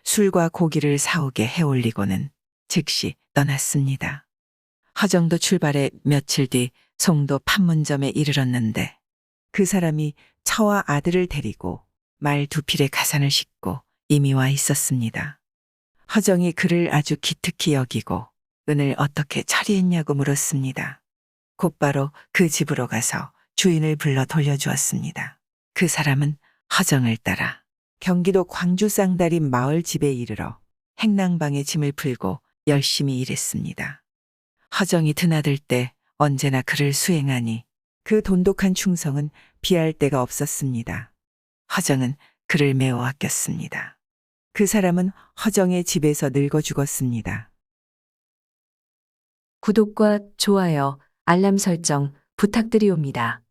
술과 고기를 사오게 해올리고는 즉시 떠났습니다. 허정도 출발해 며칠 뒤 송도 판문점에 이르렀는데 그 사람이 처와 아들을 데리고 말 두 필에 가산을 싣고 이미 와 있었습니다. 허정이 그를 아주 기특히 여기고 은을 어떻게 처리했냐고 물었습니다. 곧바로 그 집으로 가서 주인을 불러 돌려주었습니다. 그 사람은 허정을 따라 경기도 광주 쌍다림 마을 집에 이르러 행랑방에 짐을 풀고 열심히 일했습니다. 허정이 드나들 때 언제나 그를 수행하니 그 돈독한 충성은 비할 데가 없었습니다. 허정은 그를 매우 아꼈습니다. 그 사람은 허정의 집에서 늙어 죽었습니다. 구독과 좋아요, 알람 설정 부탁드리옵니다.